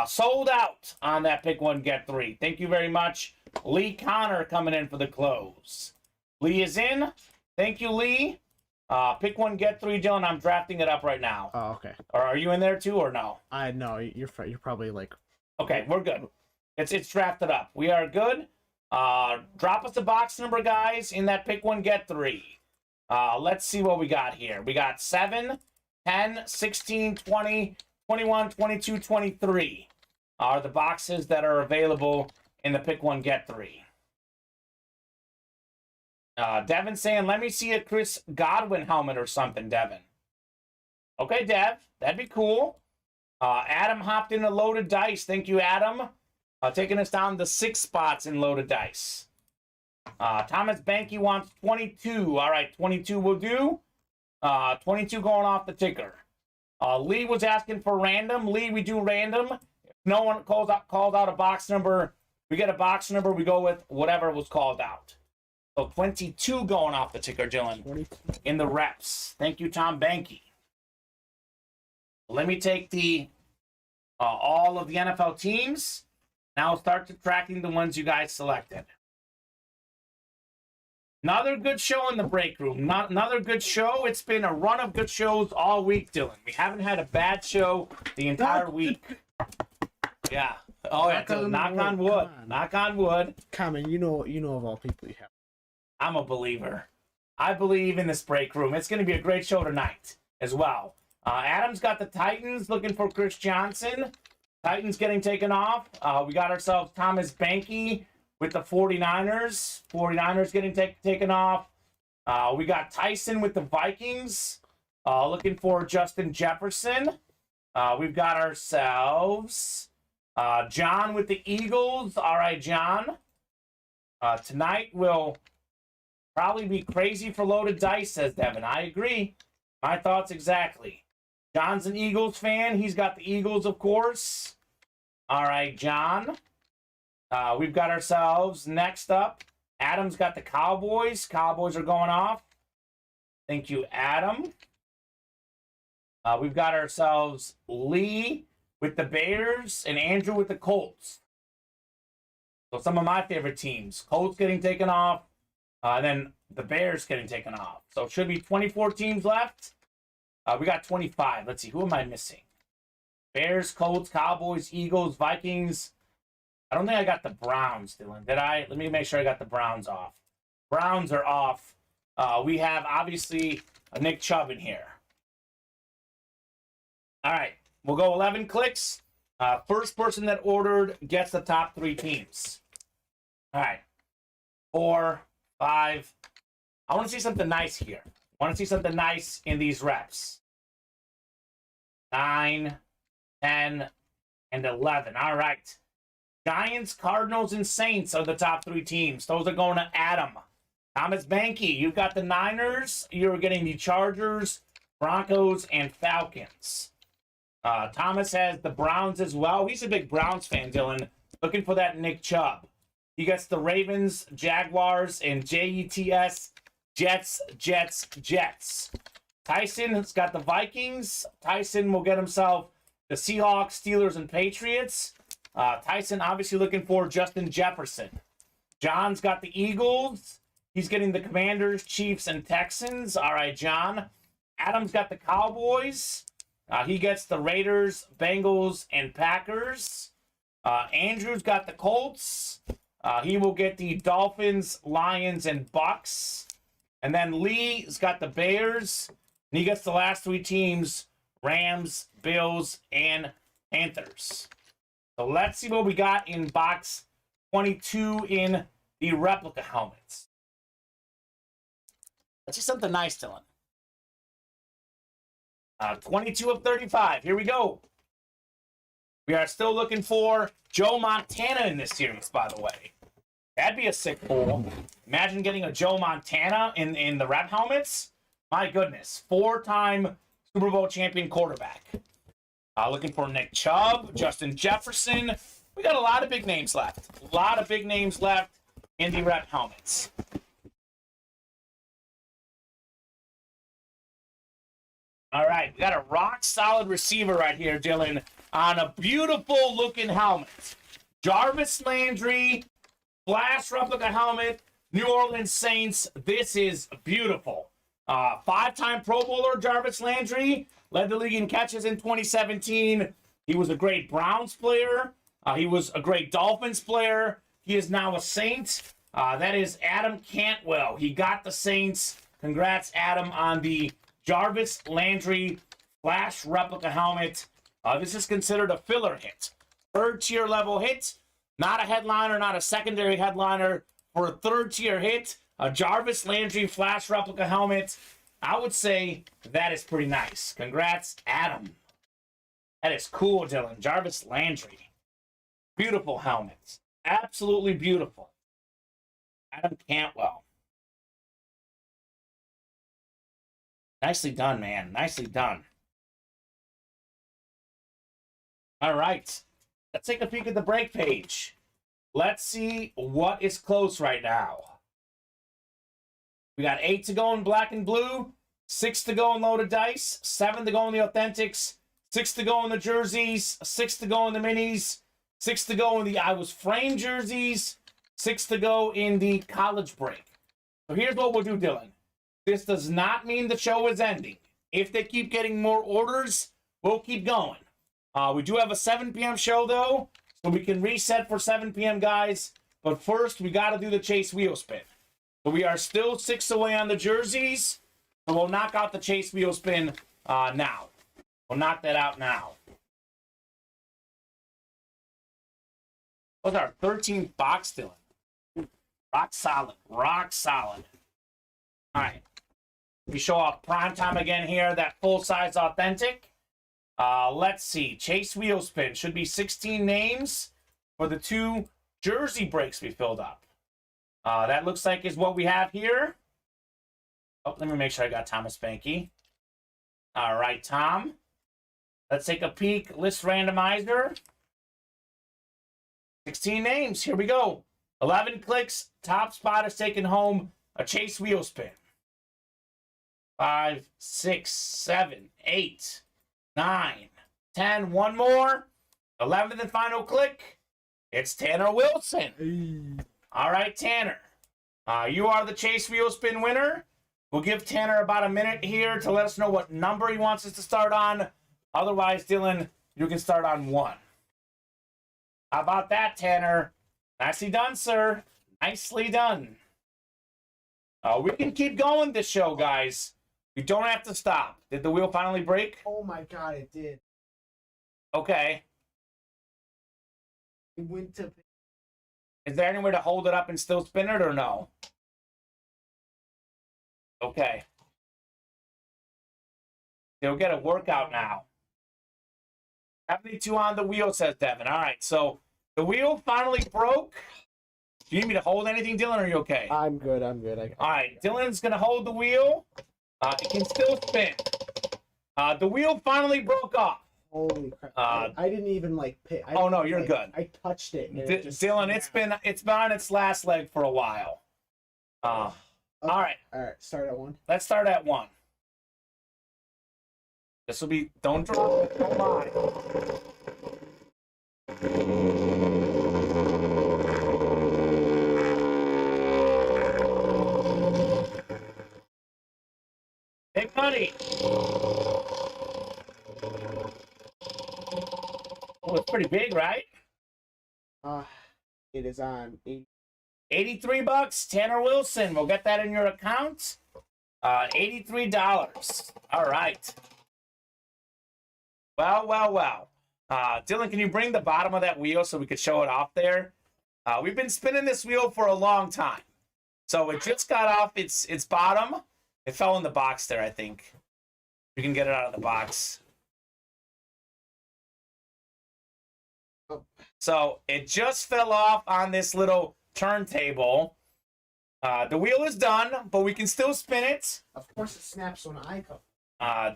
B: Sold out on that pick 1, get 3. Thank you very much. Lee Connor coming in for the close. Lee is in. Thank you, Lee. Pick 1, get 3, Dylan. I'm drafting it up right now.
C: Oh, okay.
B: Or are you in there too, or no?
C: No, you're probably like.
B: Okay, we're good. It's drafted up. We are good. Drop us a box number, guys, in that pick 1, get 3. Let's see what we got here. We got 7, 10, 16, 20, 21, 22, 23 are the boxes that are available in the pick 1, get 3. Devin saying, let me see a Chris Godwin helmet or something, Devin. Okay, Dev, that'd be cool. Adam hopped in a loaded dice. Thank you, Adam. taking us down to 6 spots in loaded dice. Thomas Banky wants 22. All right, 22 will do. 22 going off the ticker. Lee was asking for random. Lee, we do random. If no one calls out a box number, we get a box number. We go with whatever was called out. So 22 going off the ticker, Dylan,
C: 22.
B: in the reps. Thank you, Tom Banky. Let me take the all of the NFL teams. Now I'll start subtracting the ones you guys selected. Another good show in the break room. Another good show. It's been a run of good shows all week, Dylan. We haven't had a bad show the entire week. Yeah. Oh, yeah. Knock on wood. Knock on wood.
C: Kamen, you know of all people you have.
B: I'm a believer. I believe in this break room. It's going to be a great show tonight as well. Adam's got the Titans looking for Chris Johnson. Titans getting taken off. We got ourselves Thomas Banky with the 49ers. 49ers getting taken off. We got Tyson with the Vikings. Looking for Justin Jefferson. We've got ourselves John with the Eagles. All right, John. Tonight will probably be crazy for loaded dice, says Devin. I agree. My thoughts exactly. John's an Eagles fan. He's got the Eagles, of course. All right, John. We've got ourselves next up. Adam's got the Cowboys. Cowboys are going off. Thank you, Adam. We've got ourselves Lee with the Bears and Andrew with the Colts. So some of my favorite teams. Colts getting taken off. Then the Bears getting taken off. So it should be 24 teams left. We got 25. Let's see. Who am I missing? Bears, Colts, Cowboys, Eagles, Vikings. I don't think I got the Browns, Dylan. Did I? Let me make sure I got the Browns off. Browns are off. We have, obviously, a Nick Chubb in here. All right. We'll go 11 clicks. First person that ordered gets the top 3 teams. All right. 4, 5. I want to see something nice here. I want to see something nice in these reps. 9, 10, and 11. All right. Giants, Cardinals, and Saints are the top 3 teams. Those are going to Adam. Thomas Banky, you've got the Niners. You're getting the Chargers, Broncos, and Falcons. Thomas has the Browns as well. He's a big Browns fan, Dylan. Looking for that Nick Chubb. He gets the Ravens, Jaguars, and Jets, Jets. Tyson has got the Vikings. Tyson will get himself the Seahawks, Steelers, and Patriots. Tyson obviously looking for Justin Jefferson. John's got the Eagles. He's getting the Commanders, Chiefs, and Texans. All right, John. Adam's got the Cowboys. He gets the Raiders, Bengals, and Packers. Andrew's got the Colts. He will get the Dolphins, Lions, and Bucks. And then Lee's got the Bears. And he gets the last 3 teams, Rams, Bills, and Panthers. So let's see what we got in box 22 in the replica helmets. Let's see something nice, Dylan. 22 of 35. Here we go. We are still looking for Joe Montana in this series, by the way. That'd be a sick pull. Imagine getting a Joe Montana in the rep helmets. My goodness. 4-time Super Bowl champion quarterback. Looking for Nick Chubb, Justin Jefferson. We got a lot of big names left. A lot of big names left in the rep helmets. All right, we got a rock-solid receiver right here, Dylan, on a beautiful-looking helmet. Jarvis Landry, Flash replica helmet, New Orleans Saints. This is beautiful. 5-time Pro Bowler Jarvis Landry. Led the league in catches in 2017. He was a great Browns player. He was a great Dolphins player. He is now a Saint. That is Adam Cantwell. He got the Saints. Congrats, Adam, on the Jarvis Landry Flash replica helmet. This is considered a filler hit. 3rd-tier level hit. Not a headliner, not a secondary headliner. For a 3rd-tier hit, a Jarvis Landry Flash replica helmet. I would say that is pretty nice. Congrats, Adam. That is cool, Dylan. Jarvis Landry. Beautiful helmets. Absolutely beautiful. Adam Cantwell. Nicely done, man. Nicely done. All right. Let's take a peek at the break page. Let's see what is close right now. We got 8 to go in black and blue, 6 to go in loaded dice, 7 to go in the authentics, 6 to go in the jerseys, 6 to go in the minis, 6 to go in the I Was Framed jerseys, 6 to go in the college break. So here's what we'll do, Dylan. This does not mean the show is ending. If they keep getting more orders, we'll keep going. We do have a 7 p.m. show, though, so we can reset for 7 p.m., guys. But first, we got to do the chase wheel spin. So we are still 6 away on the jerseys, so we'll knock out the chase wheel spin now. We'll knock that out now. What's our 13th box, Dylan? Rock solid. Rock solid. All right. We show off Primetime again here, that full-size authentic. Let's see. Chase wheel spin. Should be 16 names for the 2 jersey breaks we filled up. That looks like is what we have here. Oh, let me make sure I got Thomas Spanky. All right, Tom. Let's take a peek. List randomizer. 16 names. Here we go. 11 clicks. Top spot is taking home a chase wheel spin. 5, 6, 7, 8, 9, 10. One more. 11th and final click. It's Tanner Wilson.
C: Hey.
B: All right, Tanner. You are the chase wheel spin winner. We'll give Tanner about a minute here to let us know what number he wants us to start on. Otherwise, Dylan, you can start on 1. How about that, Tanner? Nicely done, sir. Nicely done. We can keep going this show, guys. We don't have to stop. Did the wheel finally break?
C: Oh my god, it did.
B: Okay.
C: It went to...
B: Is there any way to hold it up and still spin it or no? Okay. They'll get a workout now. 72 on the wheel, says Devin. All right, so the wheel finally broke. Do you need me to hold anything, Dylan, or are you okay?
C: I'm good, I'm good.
B: All right, Dylan's going to hold the wheel. It can still spin. The wheel finally broke off.
C: Holy crap. I didn't even, like, pay.
B: Oh, no, you're good.
C: I touched it. And
B: Dylan, it's been on its last leg for a while.
C: Okay.
B: All right.
C: All right, start at 1.
B: Let's start at 1. This will be, don't drop it, don't lie. Big money. Oh, it's pretty big, right?
C: It is on
B: 83 bucks, Tanner Wilson. We'll get that in your account. $83. All right. Well. Dylan, can you bring the bottom of that wheel so we could show it off there? We've been spinning this wheel for a long time. So it just got off its bottom. It fell in the box there, I think. You can get it out of the box. So it just fell off on this little turntable. The wheel is done, but we can still spin it.
C: Of course it snaps when I come.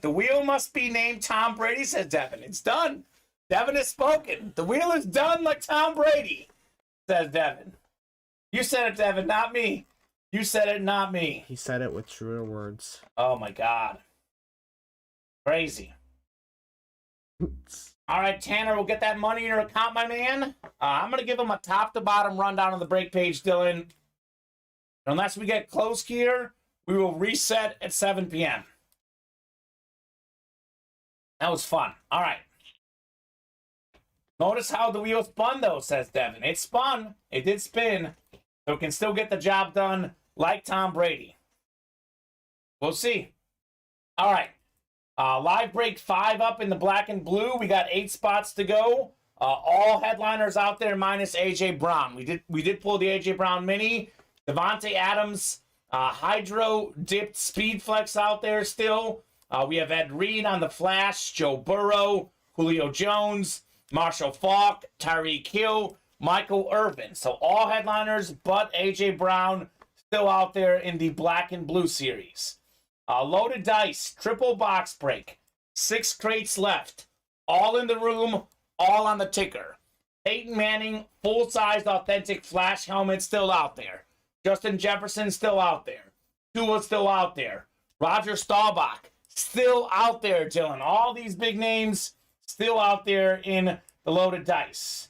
B: The wheel must be named Tom Brady, says Devin. It's done. Devin has spoken. The wheel is done like Tom Brady, says Devin. You said it, Devin, not me. You said it, not me.
C: He said it with truer words.
B: Oh, my God. Crazy. All right, Tanner, we'll get that money in your account, my man. I'm going to give him a top-to-bottom rundown of the break page, Dylan. Unless we get close here, we will reset at 7 p.m. That was fun. All right. Notice how the wheel spun, though, says Devin. It spun. It did spin. So it can still get the job done like Tom Brady. We'll see. All right. Live break 5 up in the black and blue. We got 8 spots to go. All headliners out there minus A.J. Brown. We did pull the A.J. Brown mini. Devontae Adams, Hydro dipped Speed Flex out there still. We have Ed Reed on the Flash, Joe Burrow, Julio Jones, Marshall Faulk, Tyreek Hill, Michael Irvin. So all headliners but A.J. Brown still out there in the black and blue series. Loaded dice, triple box break. 6 crates left. All in the room, all on the ticker. Peyton Manning, full-sized authentic flash helmet still out there. Justin Jefferson still out there. Tua still out there. Roger Staubach still out there, Dylan. All these big names still out there in the loaded dice.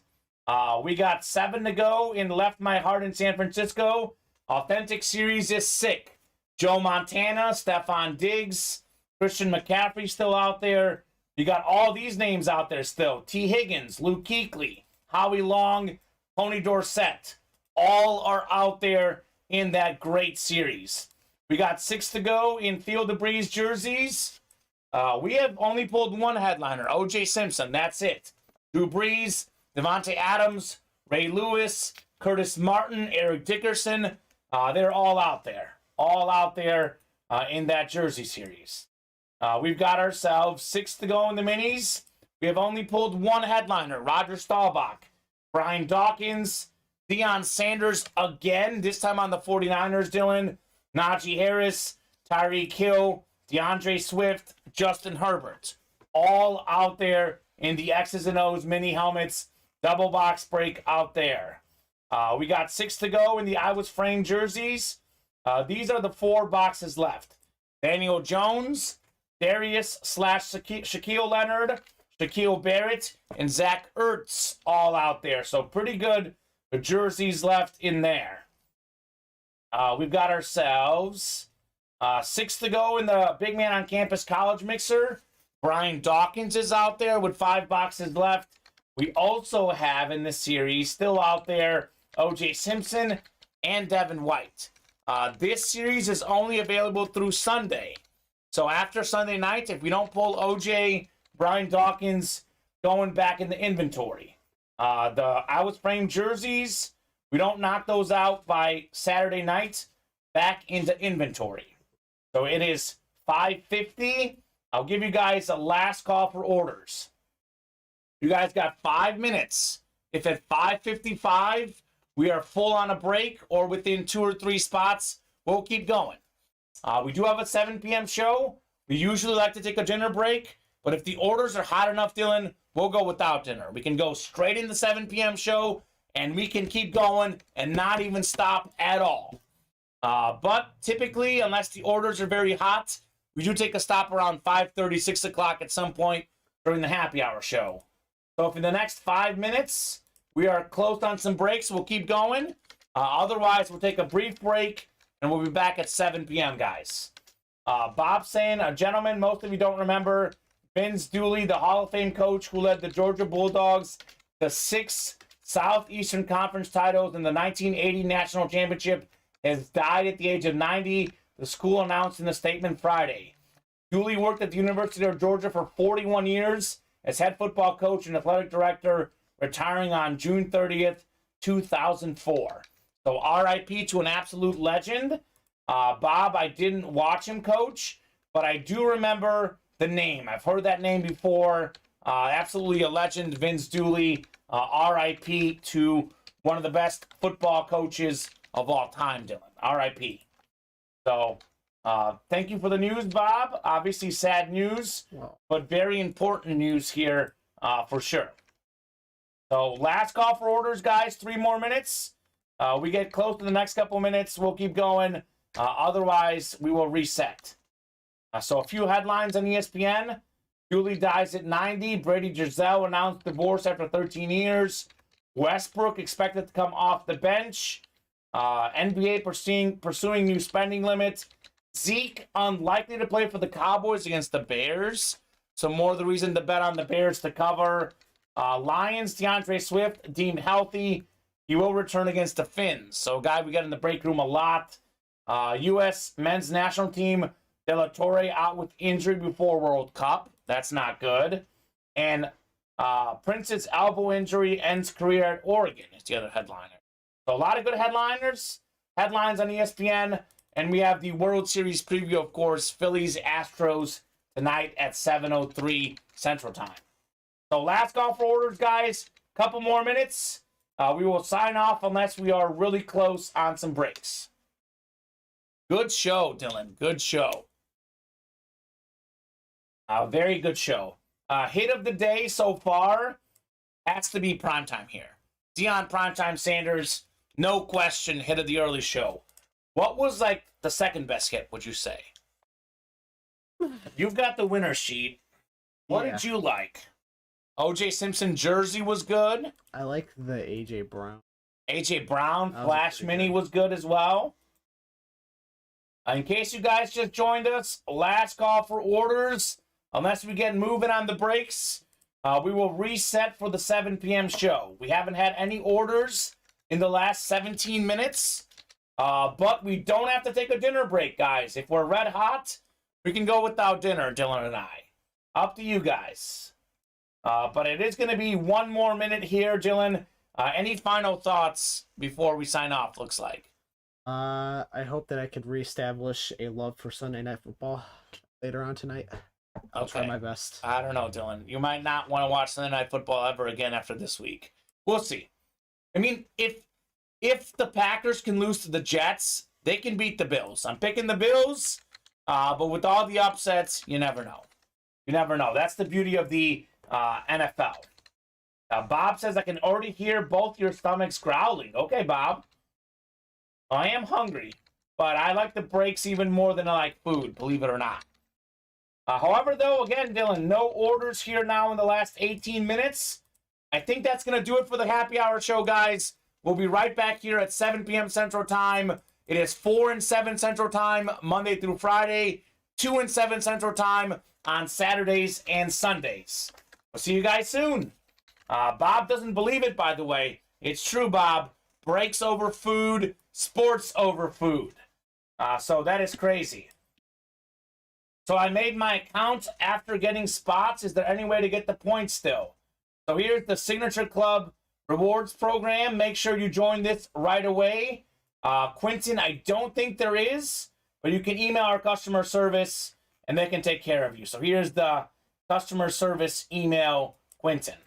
B: We got 7 to go in Left My Heart in San Francisco. Authentic series is sick. Joe Montana, Stephon Diggs, Christian McCaffrey still out there. You got all these names out there still. T. Higgins, Luke Kuechly, Howie Long, Tony Dorsett. All are out there in that great series. We got 6 to go in Field of Breeze jerseys. We have only pulled one headliner, O.J. Simpson. That's it. Drew Brees, Devontae Adams, Ray Lewis, Curtis Martin, Eric Dickerson. They're all out there. All out there in that jersey series. We've got ourselves 6 to go in the minis. We have only pulled one headliner, Roger Staubach, Brian Dawkins, Deion Sanders again, this time on the 49ers, Dylan, Najee Harris, Tyreek Hill, DeAndre Swift, Justin Herbert. All out there in the X's and O's mini helmets, double box break out there. We got 6 to go in the I Was Framed jerseys. These are the 4 boxes left. Daniel Jones, Darius / Shaquille Leonard, Shaquille Barrett, and Zach Ertz all out there. So pretty good jerseys left in there. We've got ourselves 6 to go in the Big Man on Campus College Mixer. Brian Dawkins is out there with 5 boxes left. We also have in this series still out there O.J. Simpson and Devin White. This series is only available through Sunday. So after Sunday night, if we don't pull OJ, Brian Dawkins going back in the inventory. The I Was Framed jerseys, we don't knock those out by Saturday night, back into inventory. So it is 5:50. I'll give you guys a last call for orders. You guys got 5 minutes. If at 5:55 we are full on a break or within 2 or 3 spots, we'll keep going. We do have a 7 p.m. show. We usually like to take a dinner break, but if the orders are hot enough, Dylan, we'll go without dinner. We can go straight in the 7 p.m. show, and we can keep going and not even stop at all. But typically, unless the orders are very hot, we do take a stop around 5:30, 6 o'clock at some point during the happy hour show. So for the next 5 minutes, we are closed on some breaks. We'll keep going. Otherwise, we'll take a brief break, and we'll be back at 7 p.m., guys. Bob saying, a gentleman most of you don't remember, Vince Dooley, the Hall of Fame coach who led the Georgia Bulldogs to 6 Southeastern Conference titles in the 1980 National Championship, has died at the age of 90. The school announced in a statement Friday. Dooley worked at the University of Georgia for 41 years as head football coach and athletic director, retiring on June 30th, 2004. So RIP to an absolute legend. Bob, I didn't watch him coach, but I do remember the name. I've heard that name before. Absolutely a legend, Vince Dooley. RIP to one of the best football coaches of all time, Dylan. RIP. So, thank you for the news, Bob. Obviously sad news, but very important news here for sure. So, last call for orders, guys. 3 more minutes. We get close to the next couple minutes. We'll keep going. Otherwise, we will reset. So, a few headlines on ESPN. Dooley dies at 90. Brady Giselle announced divorce after 13 years. Westbrook expected to come off the bench. NBA pursuing new spending limits. Zeke unlikely to play for the Cowboys against the Bears. So more of the reason to bet on the Bears to cover. Lions, DeAndre Swift deemed healthy. He will return against the Finns. So a guy we get in the break room a lot. U.S. men's national team, De La Torre out with injury before World Cup. That's not good. And Prince's elbow injury ends career at Oregon is the other headliner. So a lot of good headlines on ESPN. And we have the World Series preview, of course, Phillies Astros tonight at 7:03 Central Time. So last call for orders, guys. Couple more minutes. We will sign off unless we are really close on some breaks. Good show, Dylan. Good show. Very good show. Hit of the day so far has to be Primetime here. Deion Primetime Sanders, no question, hit of the early show. What was like the second best hit, would you say? You've got the winner sheet. What did you like? OJ Simpson jersey was good.
C: I like the AJ Brown.
B: AJ Brown Flash Mini was good as well. In case you guys just joined us, last call for orders. Unless we get moving on the breaks, we will reset for the 7 p.m. show. We haven't had any orders in the last 17 minutes, but we don't have to take a dinner break, guys. If we're red hot, we can go without dinner, Dylan and I. Up to you guys. But it is going to be one more minute here, Dylan. Any final thoughts before we sign off, looks like?
C: I hope that I could reestablish a love for Sunday Night Football later on tonight. I'll try my best.
B: I don't know, Dylan. You might not want to watch Sunday Night Football ever again after this week. We'll see. I mean, if the Packers can lose to the Jets, they can beat the Bills. I'm picking the Bills, but with all the upsets, you never know. You never know. That's the beauty of the NFL. Bob says, I can already hear both your stomachs growling. Okay, Bob. I am hungry, but I like the breaks even more than I like food, believe it or not. However, though, again, Dylan, no orders here now in the last 18 minutes. I think that's going to do it for the happy hour show, guys. We'll be right back here at 7 p.m. Central Time. It is 4 and 7 Central Time, Monday through Friday, 2 and 7 Central Time on Saturdays and Sundays. We'll see you guys soon. Bob doesn't believe it, by the way. It's true, Bob. Breaks over food, sports over food. So that is crazy. So I made my account after getting spots. Is there any way to get the points still? So here's the Signature Club rewards program. Make sure you join this right away. Quentin, I don't think there is, but you can email our customer service and they can take care of you. So here's the customer service email, Quentin.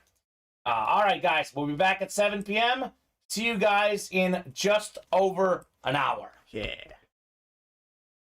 B: All right, guys, we'll be back at 7 p.m. See you guys in just over an hour.
C: Yeah.